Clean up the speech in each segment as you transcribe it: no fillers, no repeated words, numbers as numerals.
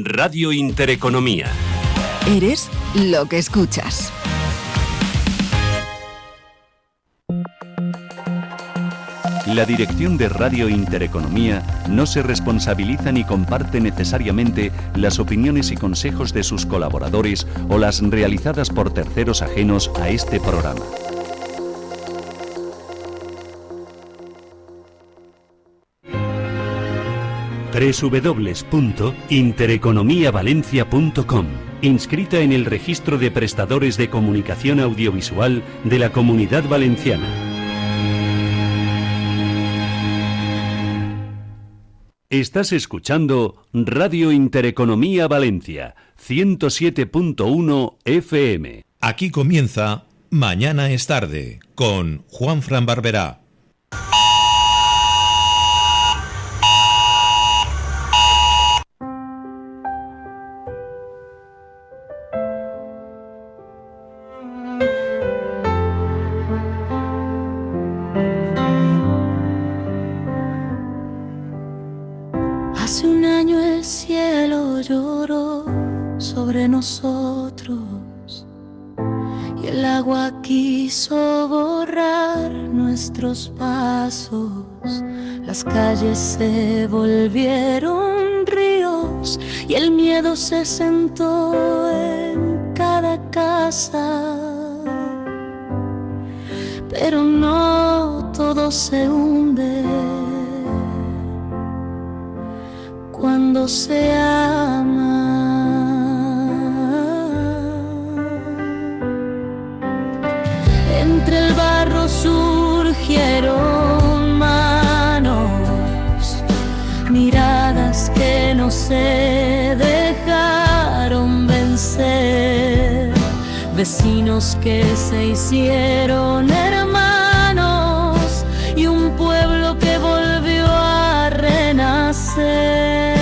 Radio Intereconomía. Eres lo que escuchas. La dirección de Radio Intereconomía no se responsabiliza ni comparte necesariamente las opiniones y consejos de sus colaboradores o las realizadas por terceros ajenos a este programa. www.intereconomiavalencia.com, inscrita en el registro de prestadores de comunicación audiovisual de la Comunidad Valenciana. Estás escuchando Radio Intereconomía Valencia, 107.1 FM. Aquí comienza Mañana es tarde, con Juanfran Barberá. Hace un año el cielo lloró sobre nosotros y el agua quiso borrar nuestros pasos. Las calles se volvieron ríos y el miedo se sentó en cada casa. Pero no todo se hunde cuando se ama. Entre el barro surgieron manos, miradas que no se dejaron vencer, vecinos que se hicieron hermanos y un pueblo que volvió a renacer.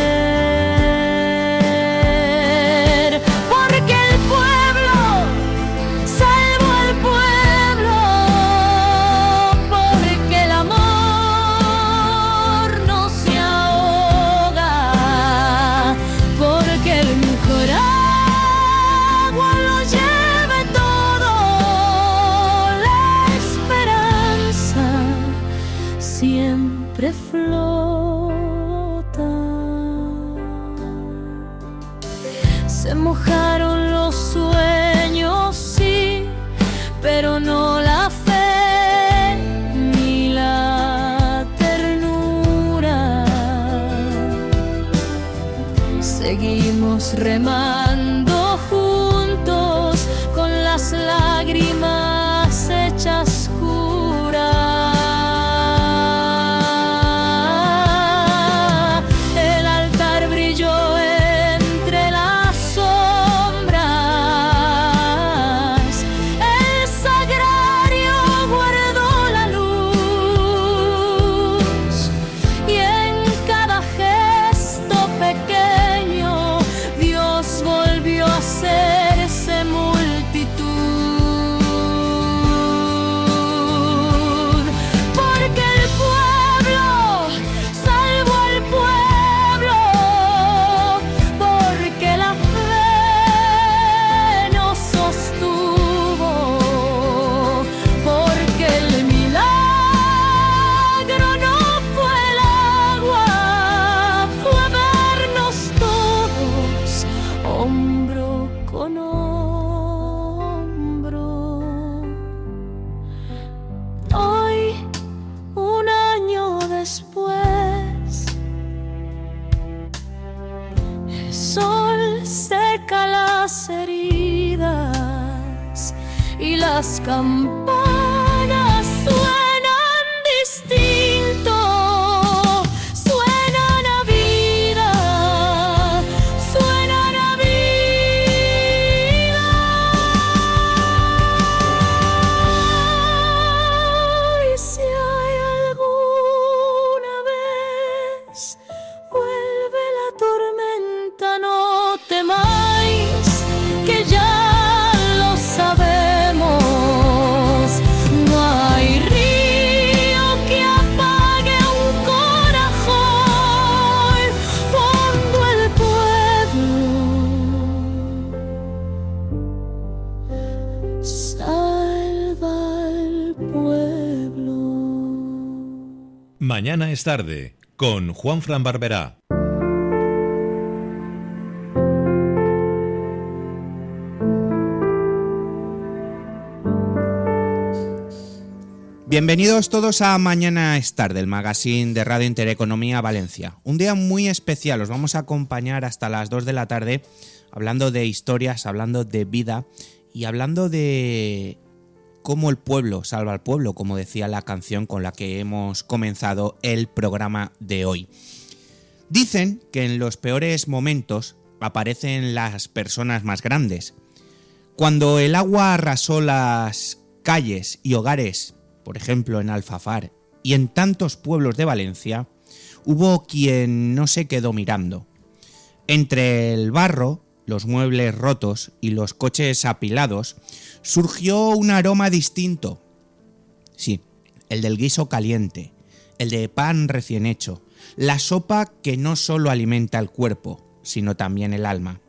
Se mojaron los sueños, sí, pero no la fe ni la ternura. Seguimos remando juntos con las lágrimas hechas curas. Las campanas suenan distinto, suenan a vida, suenan a vida. Y si hay alguna vez vuelve la tormenta, no temáis, que ya lo sabemos. Mañana es tarde, con Juanfran Barberá. Bienvenidos todos a Mañana es tarde, el magazine de Radio Intereconomía Valencia. Un día muy especial, os vamos a acompañar hasta las 2 de la tarde hablando de historias, hablando de vida y hablando de cómo el pueblo salva al pueblo, como decía la canción con la que hemos comenzado el programa de hoy. Dicen que en los peores momentos aparecen las personas más grandes. Cuando el agua arrasó las calles y hogares, por ejemplo en Alfafar y en tantos pueblos de Valencia, hubo quien no se quedó mirando. Entre el barro, los muebles rotos y los coches apilados, surgió un aroma distinto. Sí, el del guiso caliente, el de pan recién hecho, la sopa que no solo alimenta el cuerpo, sino también el alma.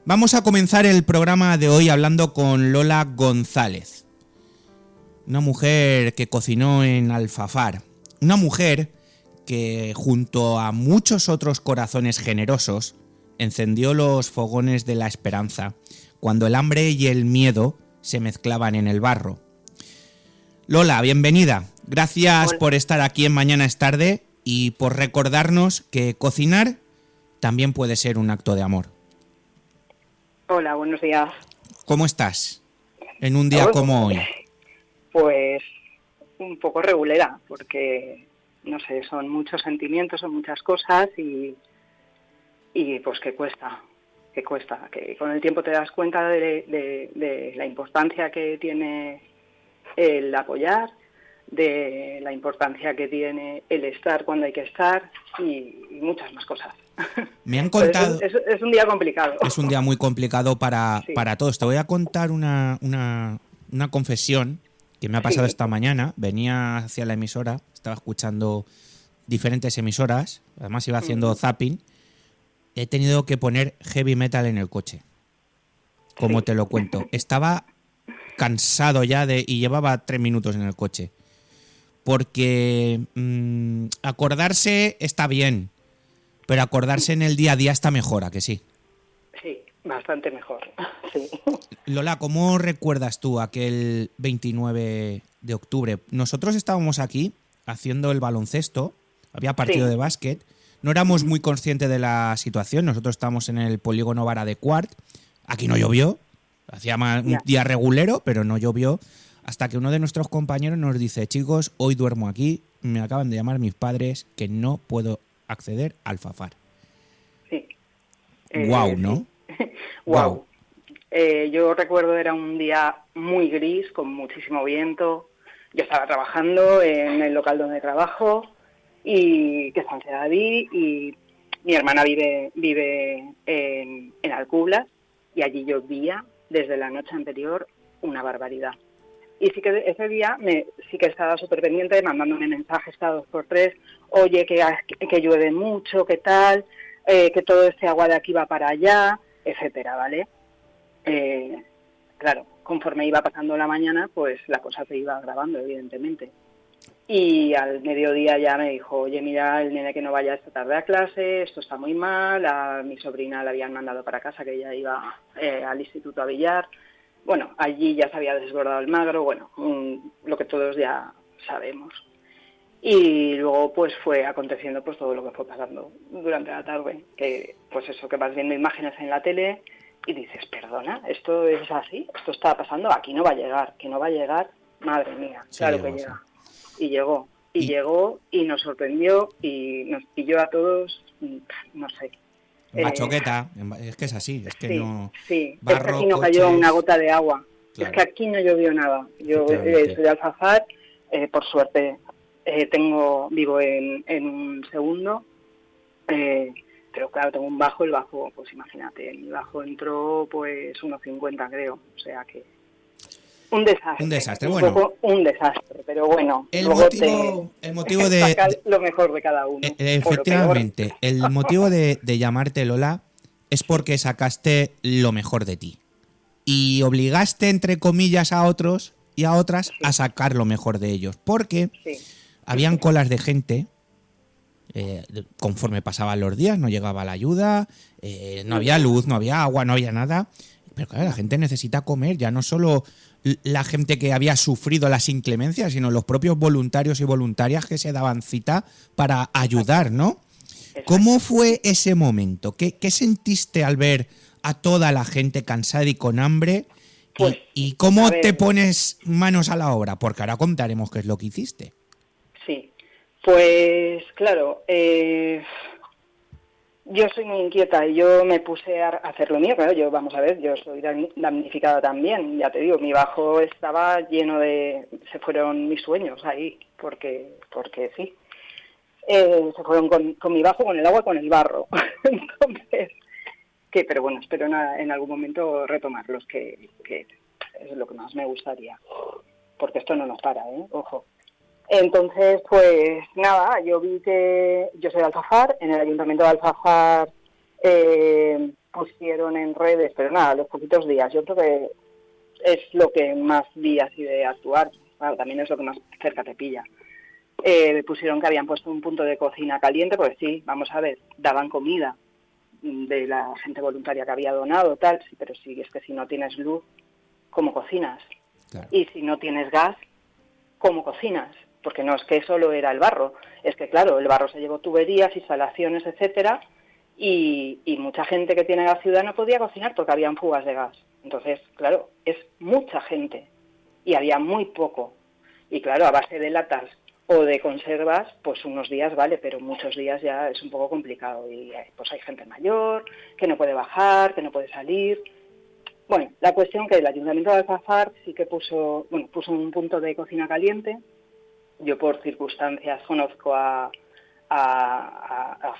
Vamos a comenzar el programa de hoy hablando con Lola González. Una mujer que cocinó en Alfafar, una mujer que junto a muchos otros corazones generosos encendió los fogones de la esperanza cuando el hambre y el miedo se mezclaban en el barro. Lola, bienvenida. Gracias por estar aquí en Mañana es tarde y por recordarnos que cocinar también puede ser un acto de amor. Hola, buenos días. ¿Cómo estás en un día como hoy? Pues un poco regulera, porque, no sé, son muchos sentimientos, son muchas cosas y pues que cuesta, que con el tiempo te das cuenta de la importancia que tiene el apoyar, de la importancia que tiene el estar cuando hay que estar y muchas más cosas. Me han contado... Es un día complicado. Es un día muy complicado para todos. Te voy a contar una confesión que me ha pasado esta mañana. Venía hacia la emisora, estaba escuchando diferentes emisoras, además iba haciendo zapping. He tenido que poner heavy metal en el coche, como te lo cuento. Estaba cansado ya y llevaba 3 minutos en el coche. Porque acordarse está bien, pero acordarse en el día a día está mejor, ¿a que sí? Sí, bastante mejor, sí. Lola, ¿cómo recuerdas tú aquel 29 de octubre? Nosotros estábamos aquí haciendo el baloncesto, había partido de básquet, no éramos muy conscientes de la situación, nosotros estábamos en el polígono Vara de Quart, aquí no llovió, hacía un día regulero, pero no llovió, hasta que uno de nuestros compañeros nos dice: chicos, hoy duermo aquí, me acaban de llamar mis padres que no puedo acceder al Alfafar. Sí. Guau, ¿no? Guau. Yo recuerdo era un día muy gris, con muchísimo viento. Yo estaba trabajando en el local donde trabajo, y que es San David, y mi hermana vive en Alcublas, y allí llovía desde la noche anterior una barbaridad. Y sí que ese día sí que estaba súper pendiente, mandándome mensajes cada 2 por 3, oye, que llueve mucho, qué tal, que todo este agua de aquí va para allá, etcétera, ¿vale? Claro, conforme iba pasando la mañana, pues la cosa se iba agravando, evidentemente. Y al mediodía ya me dijo: oye, mira, el nene que no vaya esta tarde a clase, esto está muy mal, a mi sobrina la habían mandado para casa, que ella iba al instituto a Villar. Bueno, allí ya se había desbordado el Magro, bueno, lo que todos ya sabemos. Y luego pues fue aconteciendo pues todo lo que fue pasando durante la tarde, que pues eso, que vas viendo imágenes en la tele y dices: perdona, esto es así, esto está pasando, aquí no va a llegar, que no va a llegar, madre mía, sí, claro que llega. Y llegó y nos sorprendió y nos pilló a todos, no sé. Machoqueta, es que es así, es que sí, no... Sí, barro, es que aquí no coches... cayó una gota de agua, claro. Es que aquí no llovió nada. Yo soy de Alfafar, por suerte vivo en un segundo, pero claro, tengo un bajo, el bajo, pues imagínate, mi bajo entró pues 1,50 creo, o sea que... Un desastre, bueno. Un desastre, pero bueno. El motivo de sacar lo mejor de cada uno. Efectivamente, el motivo de llamarte Lola es porque sacaste lo mejor de ti. Y obligaste, entre comillas, a otros y a otras a sacar lo mejor de ellos. Porque habían colas de gente. Conforme pasaban los días, no llegaba la ayuda, no había luz, no había agua, no había nada. Pero claro, la gente necesita comer, ya no solo la gente que había sufrido las inclemencias, sino los propios voluntarios y voluntarias que se daban cita para ayudar, ¿no? ¿Cómo fue ese momento? ¿Qué sentiste al ver a toda la gente cansada y con hambre? Pues, ¿Y cómo te pones manos a la obra? Porque ahora contaremos qué es lo que hiciste. Sí, pues claro, yo soy muy inquieta y yo me puse a hacer lo mío. Claro, vamos a ver, yo soy damnificada también. Ya te digo, mi bajo estaba lleno se fueron mis sueños ahí, porque sí. Se fueron con mi bajo, con el agua, con el barro. Entonces, pero bueno, espero en algún momento retomarlos, que es lo que más me gustaría. Porque esto no nos para, ojo. Entonces, pues nada, yo vi que yo soy de Alfafar, en el Ayuntamiento de Alfafar pusieron en redes, pero nada, los poquitos días, yo creo que es lo que más vi así de actuar, claro, también es lo que más cerca te pilla. Pusieron que habían puesto un punto de cocina caliente, pues sí, vamos a ver, daban comida de la gente voluntaria que había donado, tal, sí, pero sí, es que si no tienes luz, ¿cómo cocinas? Claro. Y si no tienes gas, ¿cómo cocinas? Porque no es que solo era el barro, es que claro, el barro se llevó tuberías, instalaciones, etcétera, y mucha gente que tiene la ciudad no podía cocinar porque habían fugas de gas. Entonces, claro, es mucha gente y había muy poco. Y claro, a base de latas o de conservas, pues unos días vale, pero muchos días ya es un poco complicado. Y pues hay gente mayor que no puede bajar, que no puede salir. Bueno, la cuestión que el Ayuntamiento de Alfafar sí que puso un punto de cocina caliente. Yo por circunstancias conozco a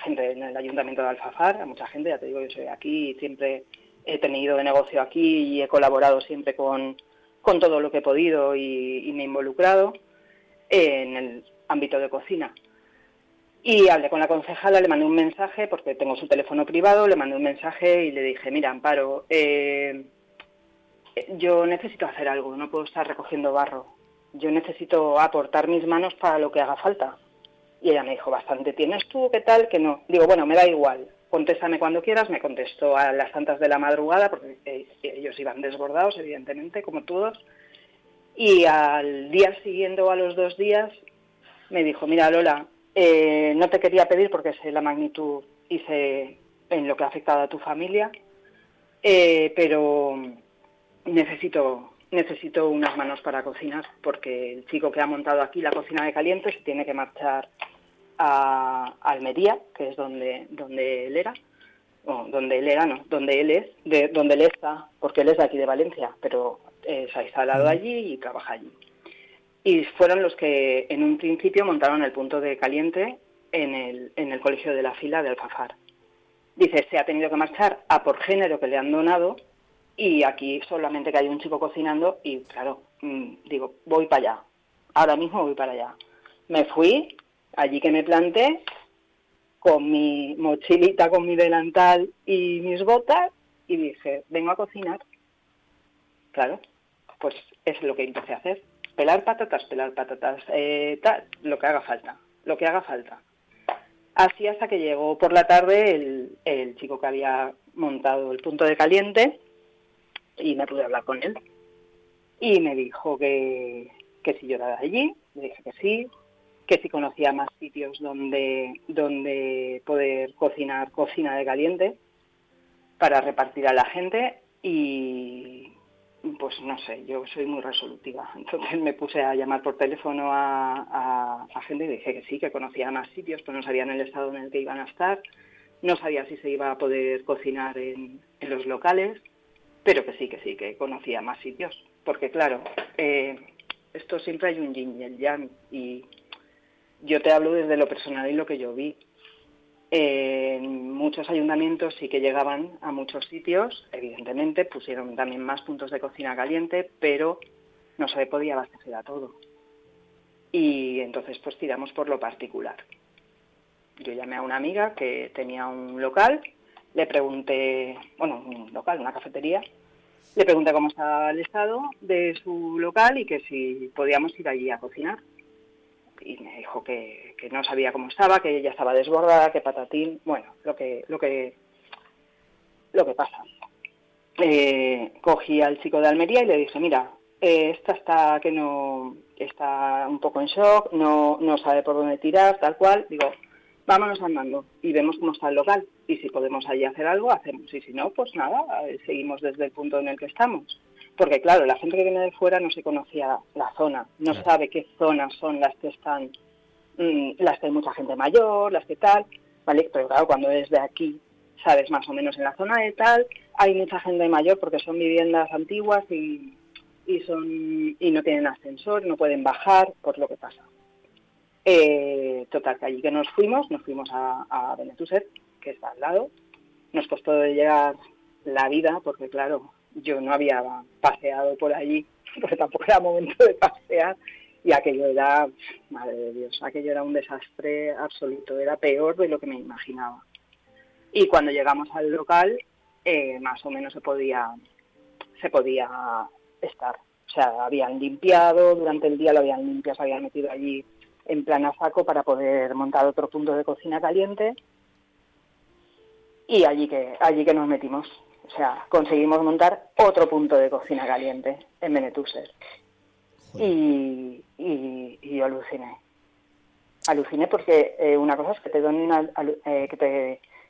gente en el Ayuntamiento de Alfafar, a mucha gente, ya te digo, yo soy aquí y siempre he tenido de negocio aquí y he colaborado siempre con todo lo que he podido y me he involucrado en el ámbito de cocina. Y hablé con la concejala, le mandé un mensaje, porque tengo su teléfono privado, le mandé un mensaje y le dije, mira, Amparo, yo necesito hacer algo, no puedo estar recogiendo barro. Yo necesito aportar mis manos para lo que haga falta. Y ella me dijo, bastante tienes tú, ¿qué tal? Que no. Digo, bueno, me da igual, contéstame cuando quieras. Me contestó a las tantas de la madrugada, porque ellos iban desbordados, evidentemente, como todos. Y al día siguiente o a los 2 días me dijo, mira, Lola, no te quería pedir porque sé la magnitud y sé en lo que ha afectado a tu familia, pero necesito unas manos para cocinar, porque el chico que ha montado aquí la cocina de caliente se tiene que marchar a Almería, que es donde él era, donde él está, porque él es de aquí de Valencia, pero se ha instalado allí y trabaja allí. Y fueron los que en un principio montaron el punto de caliente en el colegio de la Fila de Alfafar. Dice, se ha tenido que marchar a por género que le han donado, y aquí solamente que hay un chico cocinando y claro, digo, voy para allá, ahora mismo voy para allá. Me fui, allí que me planté, con mi mochilita, con mi delantal y mis botas, y dije, vengo a cocinar. Claro, pues es lo que empecé a hacer, pelar patatas, tal, lo que haga falta. Así hasta que llegó por la tarde el chico que había montado el punto de caliente, y me pude hablar con él. Y me dijo que si yo era de allí, le dije que sí conocía más sitios donde poder cocinar cocina de caliente para repartir a la gente. Y pues no sé, yo soy muy resolutiva. Entonces me puse a llamar por teléfono a gente y dije que sí, que conocía más sitios, pero no sabía en el estado en el que iban a estar, no sabía si se iba a poder cocinar en los locales, pero que sí, que conocía más sitios. Porque claro, esto siempre hay un yin y el yang, y yo te hablo desde lo personal y lo que yo vi. En muchos ayuntamientos sí que llegaban a muchos sitios, evidentemente pusieron también más puntos de cocina caliente, pero no se podía abastecer a todo. Y entonces pues tiramos por lo particular. Yo llamé a una amiga que tenía un local, le pregunté, una cafetería, le pregunté cómo estaba el estado de su local y que si podíamos ir allí a cocinar. me dijo que no sabía cómo estaba, que ella estaba desbordada, que patatín, bueno, lo que pasa. Cogí al chico de Almería y le dije, mira, esta está un poco en shock, no sabe por dónde tirar, tal cual. Digo, vámonos andando y vemos cómo está el local. Y si podemos allí hacer algo, hacemos. Y si no, pues nada, seguimos desde el punto en el que estamos. Porque claro, la gente que viene de fuera no se conocía la zona, no sabe qué zonas son las que están, las que hay mucha gente mayor, las que tal, ¿vale? Pero claro, cuando es de aquí, sabes más o menos en la zona de tal, hay mucha gente mayor porque son viviendas antiguas y no tienen ascensor, no pueden bajar, por lo que pasa. Total, que allí que nos fuimos a Benetússer, que está al lado. Nos costó de llegar la vida, porque claro, yo no había paseado por allí, porque tampoco era momento de pasear, y aquello era, madre de Dios, aquello era un desastre absoluto, era peor de lo que me imaginaba. Y cuando llegamos al local, más o menos se podía estar. O sea, habían limpiado, durante el día lo habían limpiado, se habían metido allí en plan a saco para poder montar otro punto de cocina caliente, y allí que nos metimos. O sea, conseguimos montar otro punto de cocina caliente en Benetússer. Y yo aluciné porque una cosa es que te donen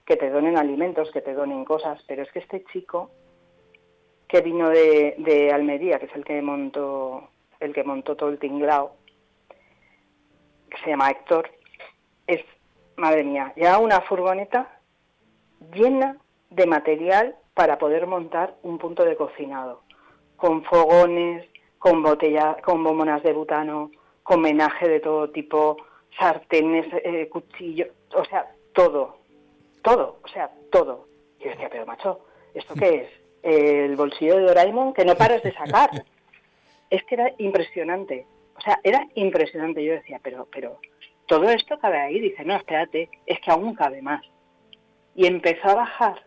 que te donen alimentos, que te donen cosas, pero es que este chico que vino de Almería, que es el que montó todo el tinglao, que se llama Héctor, es, madre mía, ya una furgoneta llena de material para poder montar un punto de cocinado, con fogones, con bombonas de butano, con menaje de todo tipo, sartenes, cuchillos, o sea, todo. Y yo decía, pero macho, ¿esto qué es? ¿El bolsillo de Doraemon que no paras de sacar? Es que era impresionante. O sea, era impresionante. Yo decía, pero todo esto cabe ahí. Dice, no, espérate, es que aún cabe más. Y empezó a bajar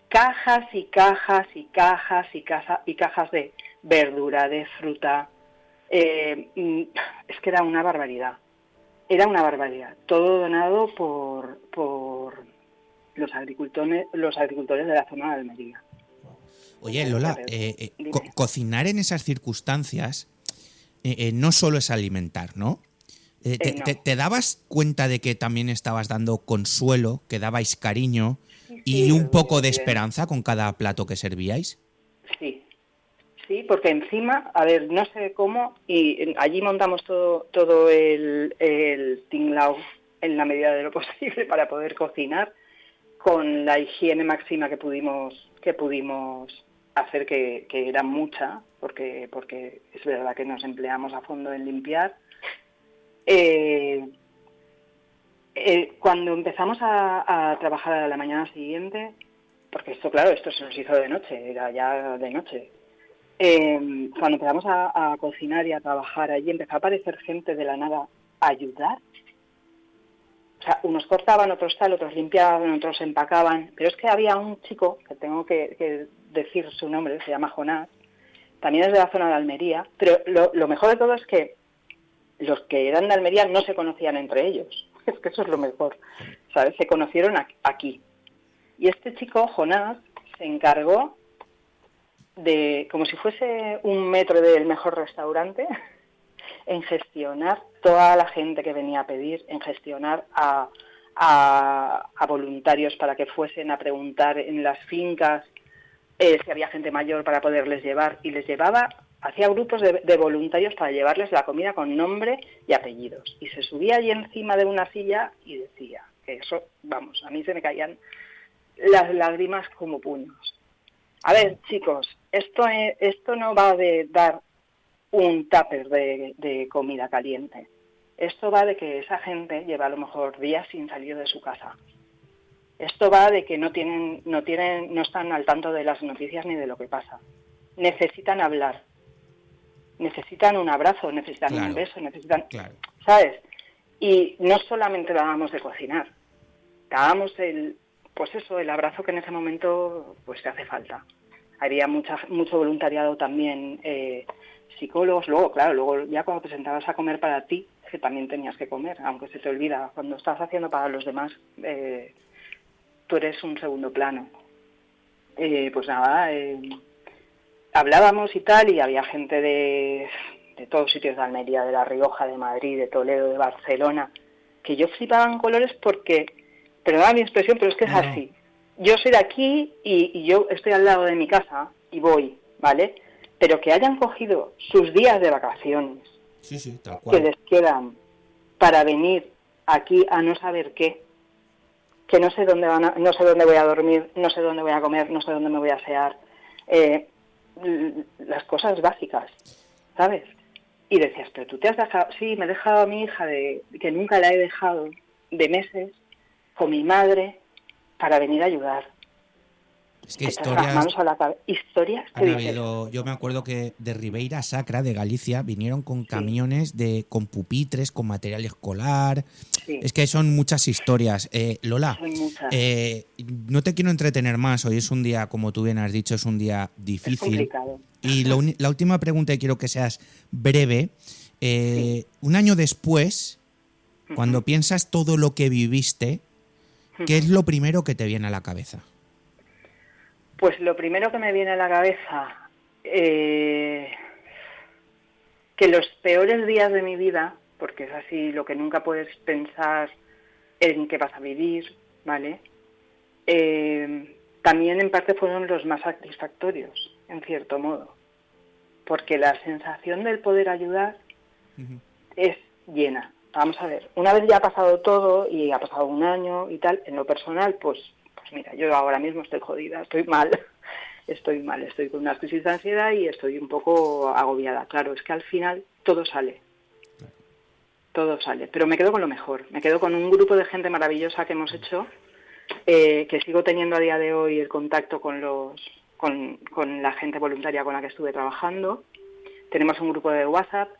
cajas y cajas y cajas y cajas de verdura, de fruta. Es que era una barbaridad. Era una barbaridad. Todo donado por los agricultores de la zona de Almería. Oye, Lola, cocinar en esas circunstancias no solo es alimentar, ¿no? No. ¿Te dabas cuenta de que también estabas dando consuelo, que dabais cariño y un poco de esperanza con cada plato que servíais? Sí, porque encima, a ver, no sé cómo, y allí montamos todo el tinglao en la medida de lo posible para poder cocinar con la higiene máxima que pudimos hacer, que era mucha, porque es verdad que nos empleamos a fondo en limpiar. Cuando empezamos a trabajar a la mañana siguiente, porque esto se nos hizo de noche, era ya de noche. Cuando empezamos a cocinar y a trabajar allí, empezó a aparecer gente de la nada a ayudar. O sea, unos cortaban, otros tal, otros limpiaban, otros empacaban. Pero es que había un chico, que tengo que decir su nombre, se llama Jonás, también es de la zona de Almería, pero lo mejor de todo es que los que eran de Almería no se conocían entre ellos. Es que eso es lo mejor, ¿sabes? Se conocieron aquí. Y este chico, Jonás, se encargó de, como si fuese un metro del mejor restaurante, en gestionar toda la gente que venía a pedir, en gestionar a voluntarios para que fuesen a preguntar en las fincas si había gente mayor para poderles llevar, y les llevaba, hacía grupos de voluntarios para llevarles la comida con nombre y apellidos, y se subía allí encima de una silla y decía que eso, vamos, a mí se me caían las lágrimas como puños. A ver, chicos, esto no va de dar un tupper de comida caliente. Esto va de que esa gente lleva a lo mejor días sin salir de su casa. Esto va de que no están al tanto de las noticias ni de lo que pasa. Necesitan hablar. Necesitan un abrazo, necesitan un beso, ¿sabes? Y no solamente dábamos de cocinar, dábamos el abrazo que en ese momento pues te hace falta. Había mucho voluntariado también, psicólogos, luego ya cuando te sentabas a comer para ti, que también tenías que comer, aunque se te olvida. Cuando estás haciendo para los demás, tú eres un segundo plano. Pues nada, hablábamos y tal, y había gente de todos sitios de Almería, de La Rioja, de Madrid, de Toledo, de Barcelona, que yo flipaba en colores porque, perdona mi expresión, pero es que es así. Yo soy de aquí y yo estoy al lado de mi casa y voy, ¿vale? Pero que hayan cogido sus días de vacaciones, Sí, tal cual. que les quedan para venir aquí a no saber qué, que no sé dónde no sé dónde voy a dormir, no sé dónde voy a comer, no sé dónde me voy a asear, las cosas básicas, ¿sabes? Y decías, pero tú te has dejado, sí, me he dejado a mi hija, que nunca la he dejado, de meses, con mi madre, para venir a ayudar. Es que historias que han habido, yo me acuerdo que de Ribeira Sacra, de Galicia, vinieron con camiones con pupitres, con material escolar. Sí. Es que son muchas historias. Lola, no te quiero entretener más. Hoy es un día, como tú bien has dicho, es un día difícil. Es complicado. Y la última pregunta, y quiero que seas breve. Un año después, cuando piensas todo lo que viviste, ¿qué es lo primero que te viene a la cabeza? Pues lo primero que me viene a la cabeza, que los peores días de mi vida, porque es así, lo que nunca puedes pensar en qué vas a vivir, ¿vale? También en parte fueron los más satisfactorios, en cierto modo, porque la sensación del poder ayudar es llena. Vamos a ver, una vez ya ha pasado todo y ha pasado un año y tal, en lo personal, pues mira, yo ahora mismo estoy jodida, estoy mal, estoy con una crisis de ansiedad y estoy un poco agobiada. Claro, es que al final todo sale, pero me quedo con lo mejor, me quedo con un grupo de gente maravillosa que hemos hecho, que sigo teniendo a día de hoy el contacto con la gente voluntaria con la que estuve trabajando. Tenemos un grupo de WhatsApp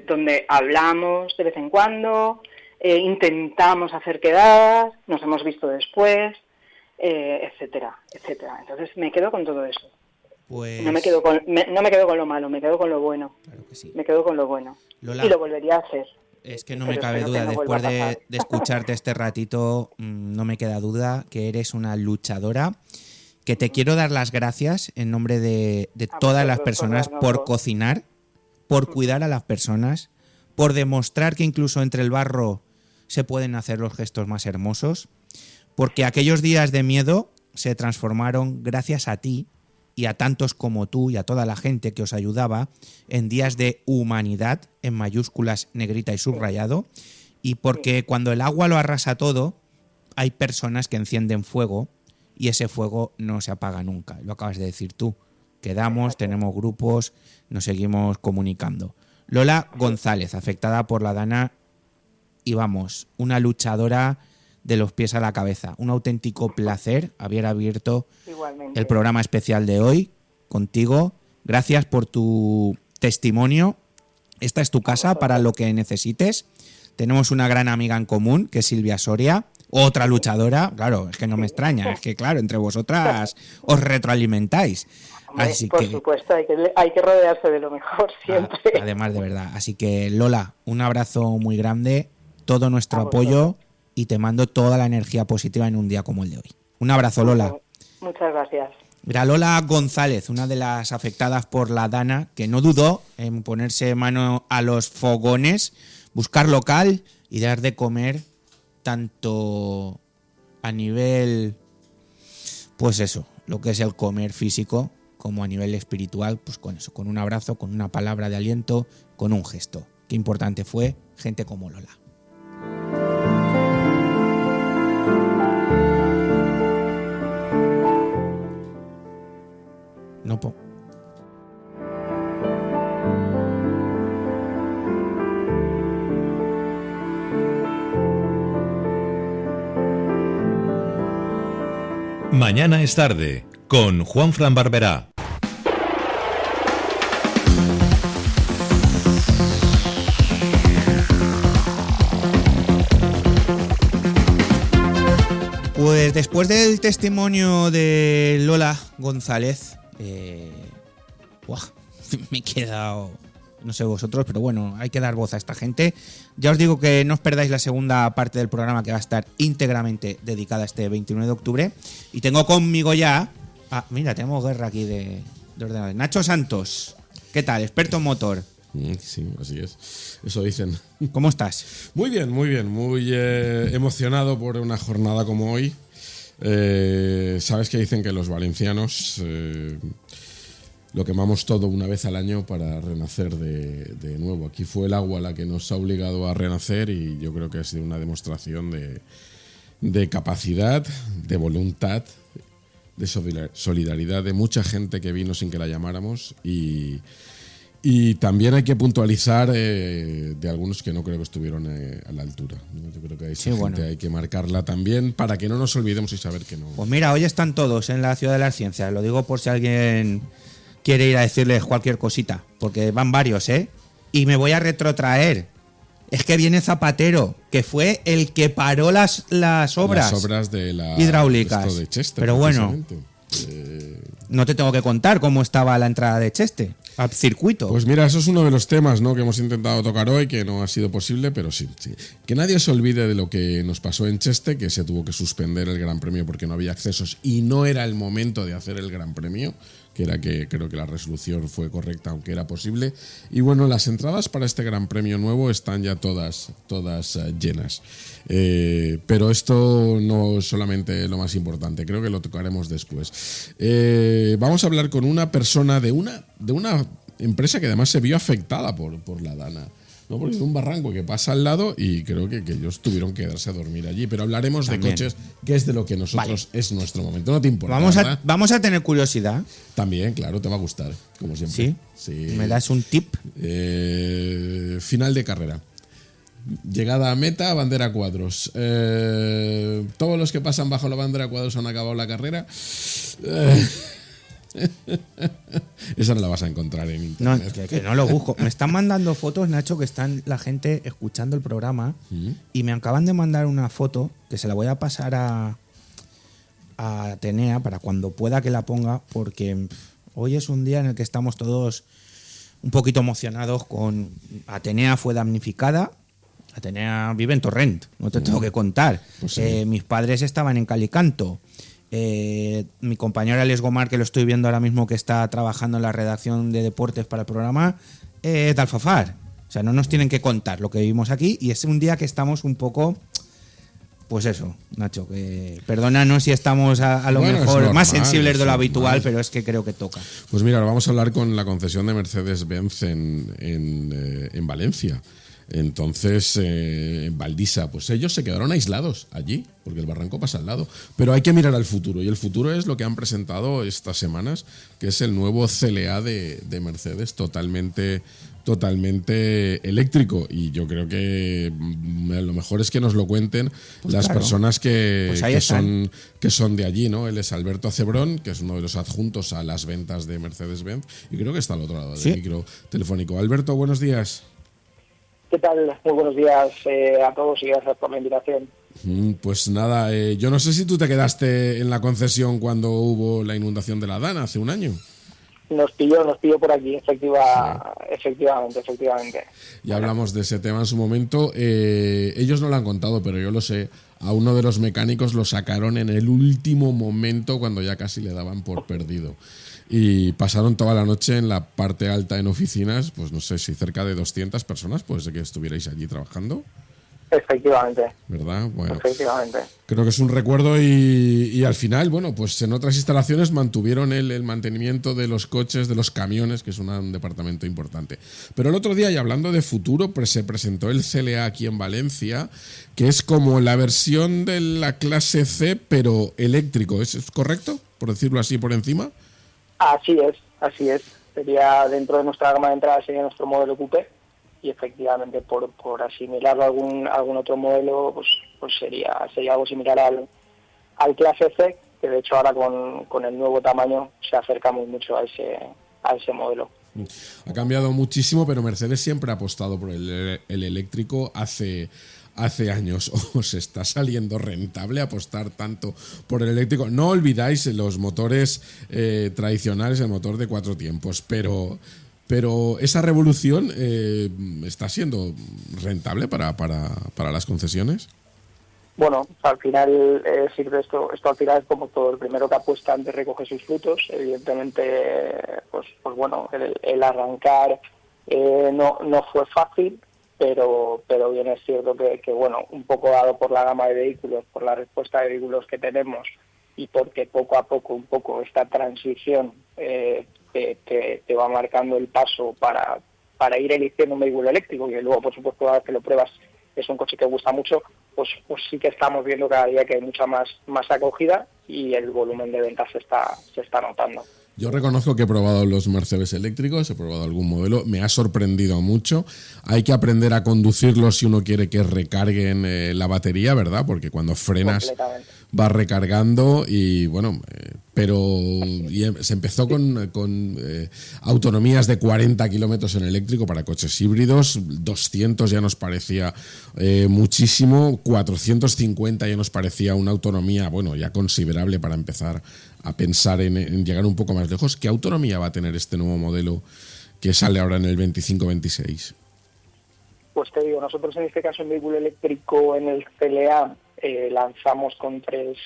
donde hablamos de vez en cuando, intentamos hacer quedadas, nos hemos visto después, etcétera. Entonces me quedo con todo eso. Pues... No me quedo con lo malo, me quedo con lo bueno. Claro que sí. Me quedo con lo bueno. Lola, y lo volvería a hacer. Es que no me cabe duda, después de escucharte este ratito, no me queda duda que eres una luchadora, que te quiero dar las gracias en nombre de todas las personas por cocinar, por cuidar a las personas, por demostrar que incluso entre el barro se pueden hacer los gestos más hermosos, porque aquellos días de miedo se transformaron gracias a ti y a tantos como tú y a toda la gente que os ayudaba en días de humanidad, en mayúsculas, negrita y subrayado, y porque cuando el agua lo arrasa todo, hay personas que encienden fuego y ese fuego no se apaga nunca. Lo acabas de decir tú. Quedamos, tenemos grupos, nos seguimos comunicando. Lola González, afectada por la Dana, y vamos, una luchadora de los pies a la cabeza. Un auténtico placer haber abierto el programa especial de hoy contigo. Gracias por tu testimonio. Esta es tu casa para lo que necesites. Tenemos una gran amiga en común, que es Silvia Soria, otra luchadora. Claro, es que no me extraña, es que claro, entre vosotras os retroalimentáis. Así por supuesto, hay que rodearse de lo mejor siempre. Además, de verdad. Así que, Lola, un abrazo muy grande, todo nuestro apoyo, y te mando toda la energía positiva en un día como el de hoy. Un abrazo, Lola. Muchas gracias. Mira, Lola González, una de las afectadas por la Dana, que no dudó en ponerse mano a los fogones, buscar local y dar de comer tanto a nivel, pues eso, lo que es el comer físico, como a nivel espiritual, pues con eso, con un abrazo, con una palabra de aliento, con un gesto. Qué importante fue gente como Lola. No po. Mañana es tarde, con Juanfran Barberá. Pues después del testimonio de Lola González, me he quedado No sé vosotros, pero bueno, hay que dar voz a esta gente. Ya os digo que no os perdáis la segunda parte del programa, que va a estar íntegramente dedicada a este 29 de octubre. Y tengo conmigo ya... Ah, mira, tenemos guerra aquí de ordenadores. Nacho Santos, ¿qué tal? Experto en motor. Sí, así es. Eso dicen. ¿Cómo estás? Muy bien, muy bien. Muy emocionado por una jornada como hoy. Sabes que dicen que los valencianos lo quemamos todo una vez al año para renacer de nuevo. Aquí fue el agua la que nos ha obligado a renacer y yo creo que ha sido una demostración de capacidad, de voluntad, de solidaridad de mucha gente que vino sin que la llamáramos y también hay que puntualizar de algunos que no creo que estuvieron a la altura, ¿no? Yo creo que gente hay que marcarla también para que no nos olvidemos y saber que no. Pues mira, hoy están todos en la Ciudad de las Ciencias. Lo digo por si alguien quiere ir a decirles cualquier cosita, porque van varios, ¿eh? Y me voy a retrotraer. Es que viene Zapatero, que fue el que paró las obras. Las obras de la hidráulicas. De Cheste, pero bueno, no te tengo que contar cómo estaba la entrada de Cheste al circuito. Pues mira, eso es uno de los temas, ¿no?, que hemos intentado tocar hoy, que no ha sido posible, pero sí. Que nadie se olvide de lo que nos pasó en Cheste, que se tuvo que suspender el Gran Premio porque no había accesos y no era el momento de hacer el Gran Premio, que era que creo que la resolución fue correcta, aunque era posible. Y bueno, las entradas para este Gran Premio nuevo están ya todas llenas. Pero esto no es solamente lo más importante, creo que lo tocaremos después. Vamos a hablar con una persona de una empresa que además se vio afectada por la Dana, ¿no? Porque es un barranco que pasa al lado y creo que ellos tuvieron que quedarse a dormir allí. Pero hablaremos también de coches, que es de lo que nosotros es nuestro momento. No te importa. Vamos a tener curiosidad. También, claro, te va a gustar, como siempre. Sí. ¿Me das un tip? Final de carrera. Llegada a meta, bandera a cuadros. Todos los que pasan bajo la bandera a cuadros han acabado la carrera. Esa no la vas a encontrar en internet. No, que no lo busco. Me están mandando fotos, Nacho, que están la gente escuchando el programa y me acaban de mandar una foto que se la voy a pasar a Atenea para cuando pueda que la ponga, porque hoy es un día en el que estamos todos un poquito emocionados con... Atenea fue damnificada. Atenea vive en Torrent, no te tengo que contar. Pues sí. Mis padres estaban en Calicanto. Mi compañero Alex Gomar, que lo estoy viendo ahora mismo, que está trabajando en la redacción de deportes para el programa, de Alfafar. O sea, no nos tienen que contar lo que vivimos aquí y es un día que estamos un poco... Pues eso, Nacho, que perdónanos si estamos a lo mejor normal, más sensibles de lo habitual, pero es que creo que toca. Pues mira, ahora vamos a hablar con la concesión de Mercedes-Benz en Valencia. Entonces, en Valdisa, pues ellos se quedaron aislados allí, porque el barranco pasa al lado. Pero hay que mirar al futuro, y el futuro es lo que han presentado estas semanas, que es el nuevo CLA de Mercedes, totalmente eléctrico. Y yo creo que lo mejor es que nos lo cuenten pues las personas que son de allí, ¿no? Él es Alberto Acebrón, que es uno de los adjuntos a las ventas de Mercedes-Benz, y creo que está al otro lado del micro telefónico. Alberto, buenos días. ¿Qué tal? Muy buenos días a todos y gracias por la invitación. Pues nada, yo no sé si tú te quedaste en la concesión cuando hubo la inundación de la Dana hace un año. Nos pilló por aquí, efectivamente. Ya hablamos de ese tema en su momento. Ellos no lo han contado, pero yo lo sé. A uno de los mecánicos lo sacaron en el último momento, cuando ya casi le daban por perdido. Y pasaron toda la noche en la parte alta en oficinas, pues no sé si cerca de 200 personas, puede ser que estuvierais allí trabajando. Efectivamente. ¿Verdad? Bueno, efectivamente. Creo que es un recuerdo y al final, bueno, pues en otras instalaciones mantuvieron el mantenimiento de los coches, de los camiones, que es un departamento importante. Pero el otro día, y hablando de futuro, pues se presentó el CLA aquí en Valencia, que es como la versión de la clase C, pero eléctrico. ¿Es correcto? Por decirlo así por encima. Así es. Sería dentro de nuestra gama de entrada, sería nuestro modelo coupé. Y efectivamente, por asimilarlo a algún otro modelo, pues sería algo similar al clase C, que de hecho ahora con el nuevo tamaño se acerca muy mucho a ese modelo. Ha cambiado muchísimo, pero Mercedes siempre ha apostado por el eléctrico hace años. Os está saliendo rentable apostar tanto por el eléctrico. No olvidáis los motores tradicionales, el motor de 4 tiempos, pero Pero esa revolución está siendo rentable para las concesiones. Bueno, al final sirve esto al final es como todo. El primero que apuesta antes recoge sus frutos. Evidentemente, pues bueno, el arrancar no fue fácil, pero bien es cierto que bueno, un poco dado por la gama de vehículos, por la respuesta de vehículos que tenemos y porque poco a poco un poco esta transición te va marcando el paso para ir eligiendo un vehículo eléctrico, y luego por supuesto cada vez que lo pruebas es un coche que gusta mucho, pues sí que estamos viendo cada día que hay mucha más acogida y el volumen de ventas se está notando. Yo reconozco que he probado los Mercedes eléctricos, he probado algún modelo, me ha sorprendido mucho. Hay que aprender a conducirlos si uno quiere que recarguen la batería, ¿verdad? Porque cuando frenas va recargando y bueno, se empezó con autonomías de 40 kilómetros en eléctrico para coches híbridos, 200 ya nos parecía muchísimo, 450 ya nos parecía una autonomía, bueno, ya considerable para empezar a pensar en llegar un poco más lejos. ¿Qué autonomía va a tener este nuevo modelo que sale ahora en el 25-26? Pues te digo, nosotros en este caso en vehículo eléctrico en el CLA lanzamos con tres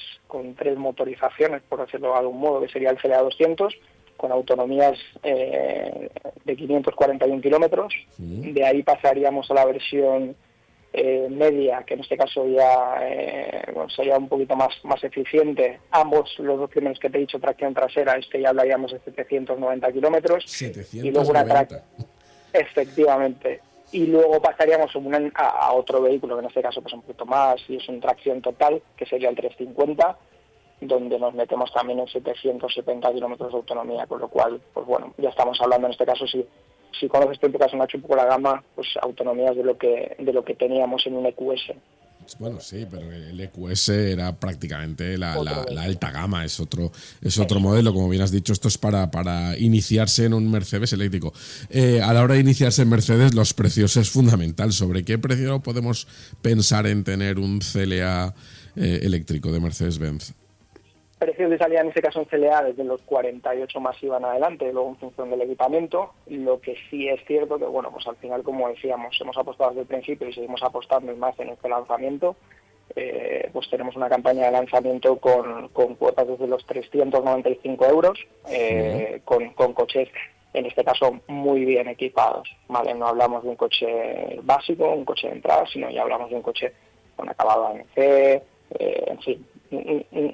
motorizaciones, por decirlo de algún modo, que sería el CLA 200, con autonomías de 541 kilómetros. De ahí pasaríamos a la versión media, que en este caso ya sería un poquito más eficiente. Ambos, los dos primeros que te he dicho, tracción trasera, ya hablaríamos de 790 kilómetros. 790. Y luego efectivamente. Y luego pasaríamos a otro vehículo, que en este caso pues un poquito más, y es un tracción total, que sería el 350, donde nos metemos también en 770 kilómetros de autonomía, con lo cual, pues bueno, ya estamos hablando en este caso, si conoces tú en tu caso, Nacho, un poco la gama, pues autonomías de lo que teníamos en un EQS. Bueno, sí, pero el EQS era prácticamente la alta gama, es otro modelo, como bien has dicho. Esto es para iniciarse en un Mercedes eléctrico. A la hora de iniciarse en Mercedes, los precios es fundamental. ¿Sobre qué precio podemos pensar en tener un CLA eléctrico de Mercedes-Benz? Precios de salida en este caso en CLA desde los 48 más iban adelante, luego en función del equipamiento. Lo que sí es cierto que, bueno, pues al final, como decíamos, hemos apostado desde el principio y seguimos apostando más en este lanzamiento. Pues tenemos una campaña de lanzamiento con cuotas desde los 395 euros, con coches, en este caso, muy bien equipados, ¿vale? No hablamos de un coche básico, un coche de entrada, sino ya hablamos de un coche con acabado AMC, en fin,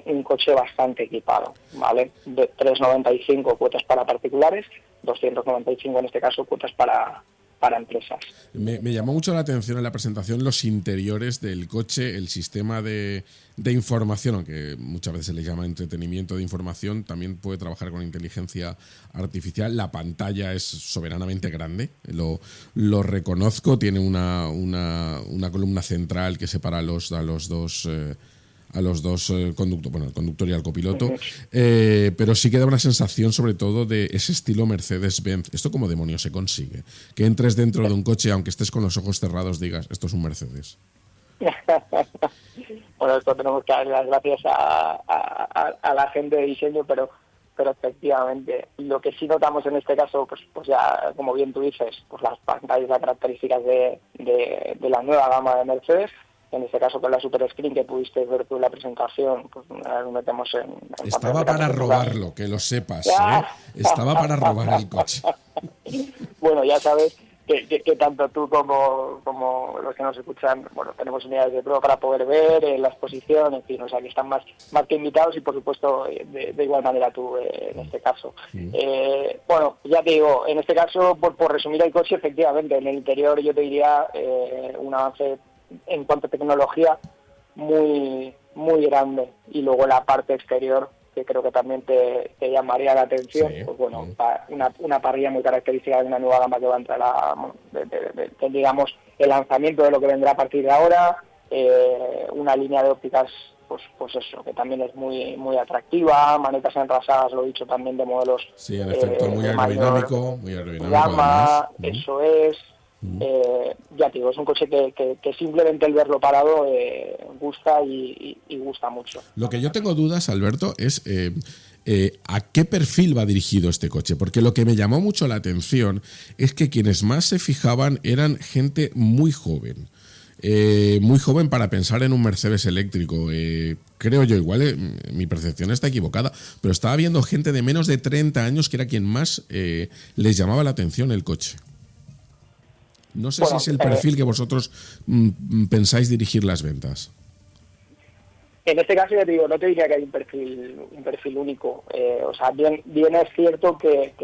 un coche bastante equipado, ¿vale? De 395 cuotas para particulares, 295 en este caso cuotas para empresas. Me llamó mucho la atención en la presentación los interiores del coche, el sistema de información, aunque muchas veces se le llama entretenimiento de información, también puede trabajar con inteligencia artificial. La pantalla es soberanamente grande, lo reconozco, tiene una columna central que separa a los dos conductores, bueno, el conductor y al copiloto, pero sí que da una sensación sobre todo de ese estilo Mercedes-Benz. ¿Esto cómo demonios se consigue? Que entres dentro de un coche, aunque estés con los ojos cerrados, digas, esto es un Mercedes. Bueno, esto tenemos que dar las gracias a la gente de diseño, pero efectivamente lo que sí notamos en este caso, pues ya como bien tú dices, pues las pantallas, las características de la nueva gama de Mercedes. En este caso con la Super Screen que pudiste ver tú en la presentación, pues nos metemos en Estaba para robarlo, que lo sepas, ¿eh? Estaba para robar el coche. Bueno, ya sabes que tanto tú como los que nos escuchan, bueno, tenemos unidades de prueba para poder ver la exposición, en fin, o sea que están más que invitados y por supuesto de igual manera tú en este caso. Bueno, ya te digo, en este caso, por resumir el coche, efectivamente, en el interior yo te diría un avance en cuanto a tecnología muy muy grande, y luego la parte exterior que creo que también te llamaría la atención, sí. Pues bueno, una parrilla muy característica de una nueva gama que va a entrar digamos el lanzamiento de lo que vendrá a partir de ahora, una línea de ópticas pues eso, que también es muy muy atractiva, manetas enrasadas, lo he dicho también, de modelos en efecto muy aerodinámico gama, eso es. Ya te digo, es un coche que simplemente el verlo parado gusta y gusta mucho. Lo que yo tengo dudas, Alberto, es ¿a qué perfil va dirigido este coche? Porque lo que me llamó mucho la atención es que quienes más se fijaban eran gente muy joven. Muy joven para pensar en un Mercedes eléctrico. Creo yo, igual mi percepción está equivocada, pero estaba viendo gente de menos de 30 años que era quien más les llamaba la atención el coche. No sé si es el perfil que vosotros pensáis dirigir las ventas. En este caso, ya te digo, no te diría que hay un perfil único. O sea, bien es cierto que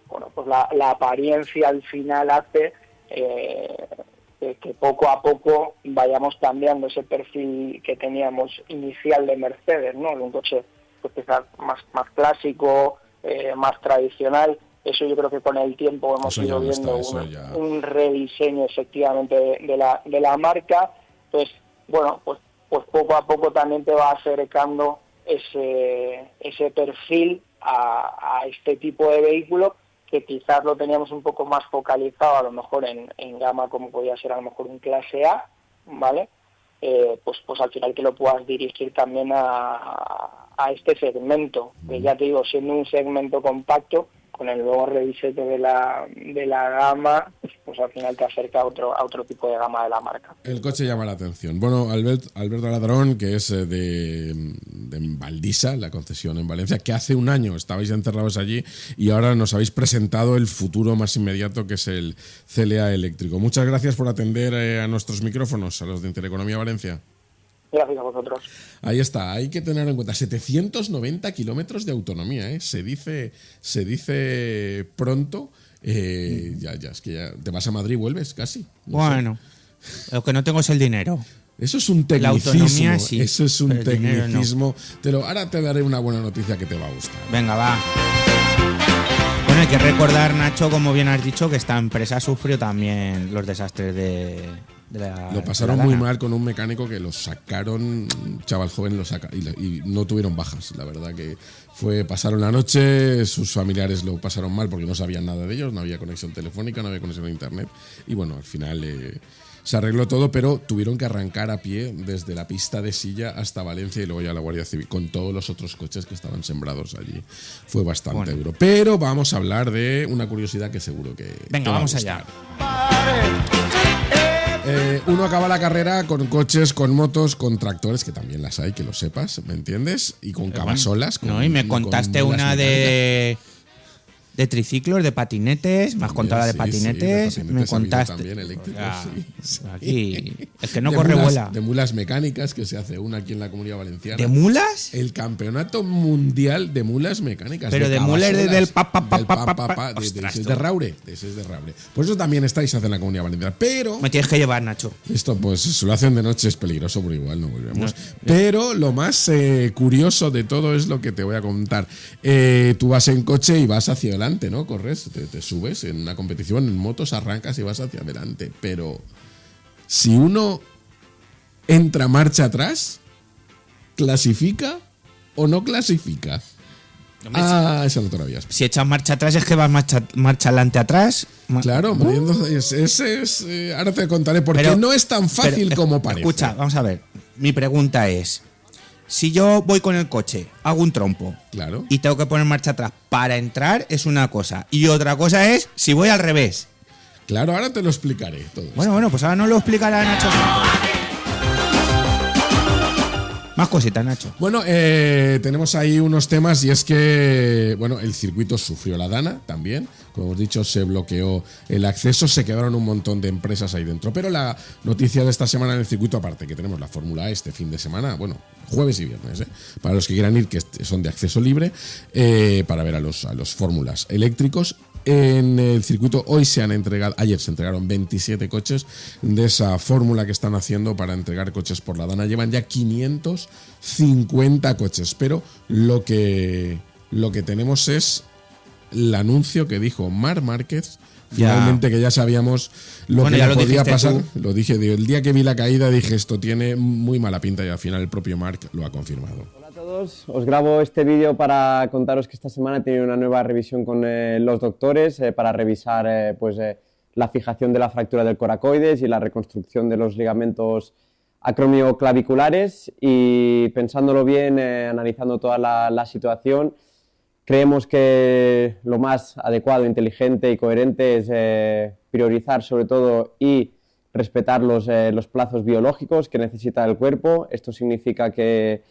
bueno, pues la apariencia al final hace que poco a poco vayamos cambiando ese perfil que teníamos inicial de Mercedes, ¿no? Un coche pues, quizás más clásico, más tradicional. Eso yo creo que con el tiempo hemos ido viendo un rediseño efectivamente de la marca. Pues bueno, pues poco a poco también te va acercando ese perfil a este tipo de vehículo, que quizás lo teníamos un poco más focalizado a lo mejor en gama como podía ser a lo mejor un clase A, ¿vale? Pues al final que lo puedas dirigir también a este segmento, que ya te digo, siendo un segmento compacto, con el nuevo rediseño de la gama, pues al final te acerca a otro tipo de gama de la marca. El coche llama la atención. Bueno, Alberto Ladrón, que es de Valdisa, la concesión en Valencia, que hace un año estabais encerrados allí y ahora nos habéis presentado el futuro más inmediato, que es el CLA eléctrico. Muchas gracias por atender a nuestros micrófonos, a los de Intereconomía Valencia. Gracias a vosotros. Ahí está, hay que tener en cuenta 790 kilómetros de autonomía, ¿eh? Se dice pronto. Ya, es que ya te vas a Madrid y vuelves casi. Bueno, lo que no tengo es el dinero. Eso es un tecnicismo. La autonomía sí. Eso es un tecnicismo. No. Ahora te daré una buena noticia que te va a gustar. Venga, va. Bueno, hay que recordar, Nacho, como bien has dicho, que esta empresa sufrió también los desastres lo pasaron muy mal con un mecánico que lo sacaron, un chaval joven lo saca y no tuvieron bajas. La verdad que pasaron la noche, sus familiares lo pasaron mal porque no sabían nada de ellos, no había conexión telefónica, no había conexión a internet y bueno, al final se arregló todo, pero tuvieron que arrancar a pie desde la pista de Silla hasta Valencia y luego ya la Guardia Civil con todos los otros coches que estaban sembrados allí. Fue bastante duro. Pero vamos a hablar de una curiosidad que seguro que venga, vamos allá. Uno acaba la carrera con coches, con motos, con tractores, que también las hay, que lo sepas, ¿me entiendes? Y con cavasolas. No, y me contaste una de triciclos, de patinetes, me has contado la de patinetes, sí, me contaste. También eléctricos, sí. Aquí, el que no corre vuela. De mulas mecánicas, que se hace una aquí en la Comunidad Valenciana. ¿De mulas? El campeonato mundial de mulas mecánicas. Pero de mulas desde el ese es de Raure. Por eso también estáis en la Comunidad Valenciana. Pero me tienes que llevar, Nacho. Esto, pues, si lo hacen de noche es peligroso, pero igual no volvemos. Pero lo más curioso de todo es lo que te voy a contar. Tú vas en coche y vas hacia adelante, ¿no? Corres, te subes en una competición, en motos arrancas y vas hacia adelante. Pero si uno entra marcha atrás, ¿clasifica o no clasifica? Esa no te lo habías. Si echas marcha atrás es que vas marcha adelante atrás. Claro, ahora te contaré por qué no es tan fácil como parece. Escucha, vamos a ver. Mi pregunta es: si yo voy con el coche, hago un trompo, claro, y tengo que poner marcha atrás para entrar, es una cosa. Y otra cosa es si voy al revés. Claro, ahora te lo explicaré todo. Bueno, pues ahora no lo explicará Nacho. Más cositas, Nacho. Bueno, tenemos ahí unos temas y es que, bueno, el circuito sufrió la dana también. Como hemos dicho, se bloqueó el acceso, se quedaron un montón de empresas ahí dentro. Pero la noticia de esta semana en el circuito, aparte que tenemos la Fórmula E este fin de semana, bueno, jueves y viernes, para los que quieran ir, que son de acceso libre, para ver a los fórmulas eléctricos. En el circuito ayer se entregaron 27 coches de esa fórmula que están haciendo para entregar coches por la dana. Llevan ya 550 coches, pero lo que tenemos es el anuncio que dijo Marc Márquez, finalmente, que ya sabíamos lo que podía pasar. Lo dije, el día que vi la caída dije, esto tiene muy mala pinta, y al final el propio Marc lo ha confirmado. Hola a todos, os grabo este vídeo para contaros que esta semana he tenido una nueva revisión con los doctores para revisar la fijación de la fractura del coracoides y la reconstrucción de los ligamentos acromioclaviculares, y pensándolo bien, analizando toda la situación, Creemos que lo más adecuado, inteligente y coherente es priorizar sobre todo y respetar los plazos biológicos que necesita el cuerpo. Esto significa que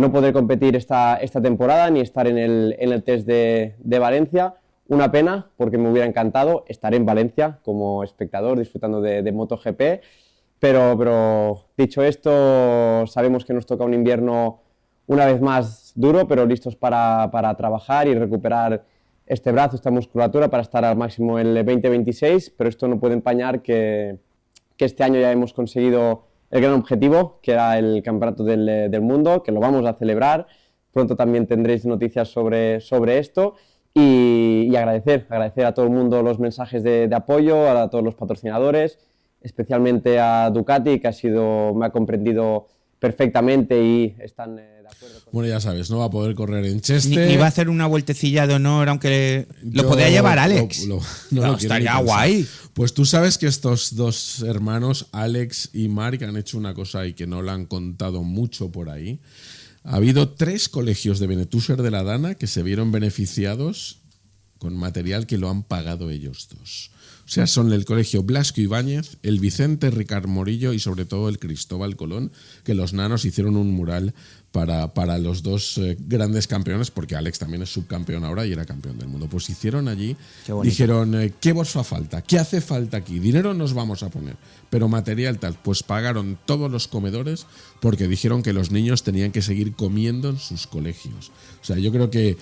no poder competir esta temporada ni estar en el test de Valencia. Una pena, porque me hubiera encantado estar en Valencia como espectador disfrutando de MotoGP, pero dicho esto, sabemos que nos toca un invierno una vez más duro, pero listos para trabajar y recuperar este brazo, esta musculatura para estar al máximo el 2026, pero esto no puede empañar que este año ya hemos conseguido el gran objetivo, que era el Campeonato del Mundo, que lo vamos a celebrar. Pronto también tendréis noticias sobre esto y agradecer a todo el mundo los mensajes de apoyo, a todos los patrocinadores, especialmente a Ducati, que me ha comprendido perfectamente y están de acuerdo con... Bueno, ya sabes, no va a poder correr en Cheste. Ni va a hacer una vueltecilla de honor, aunque lo podría llevar Alex. No, estaría guay. Pues tú sabes que estos dos hermanos, Alex y Marc, han hecho una cosa y que no la han contado mucho por ahí. Ha habido 3 colegios de Benetúser de la Dana que se vieron beneficiados con material que lo han pagado ellos dos. O sea, son el colegio Blasco Ibáñez, el Vicente Ricard Morillo y sobre todo el Cristóbal Colón, que los nanos hicieron un mural para los dos grandes campeones, porque Alex también es subcampeón ahora y era campeón del mundo. Pues hicieron allí, dijeron, ¿qué vos fa falta? ¿Qué hace falta aquí? Dinero nos vamos a poner, pero material tal. Pues pagaron todos los comedores porque dijeron que los niños tenían que seguir comiendo en sus colegios. O sea, yo creo que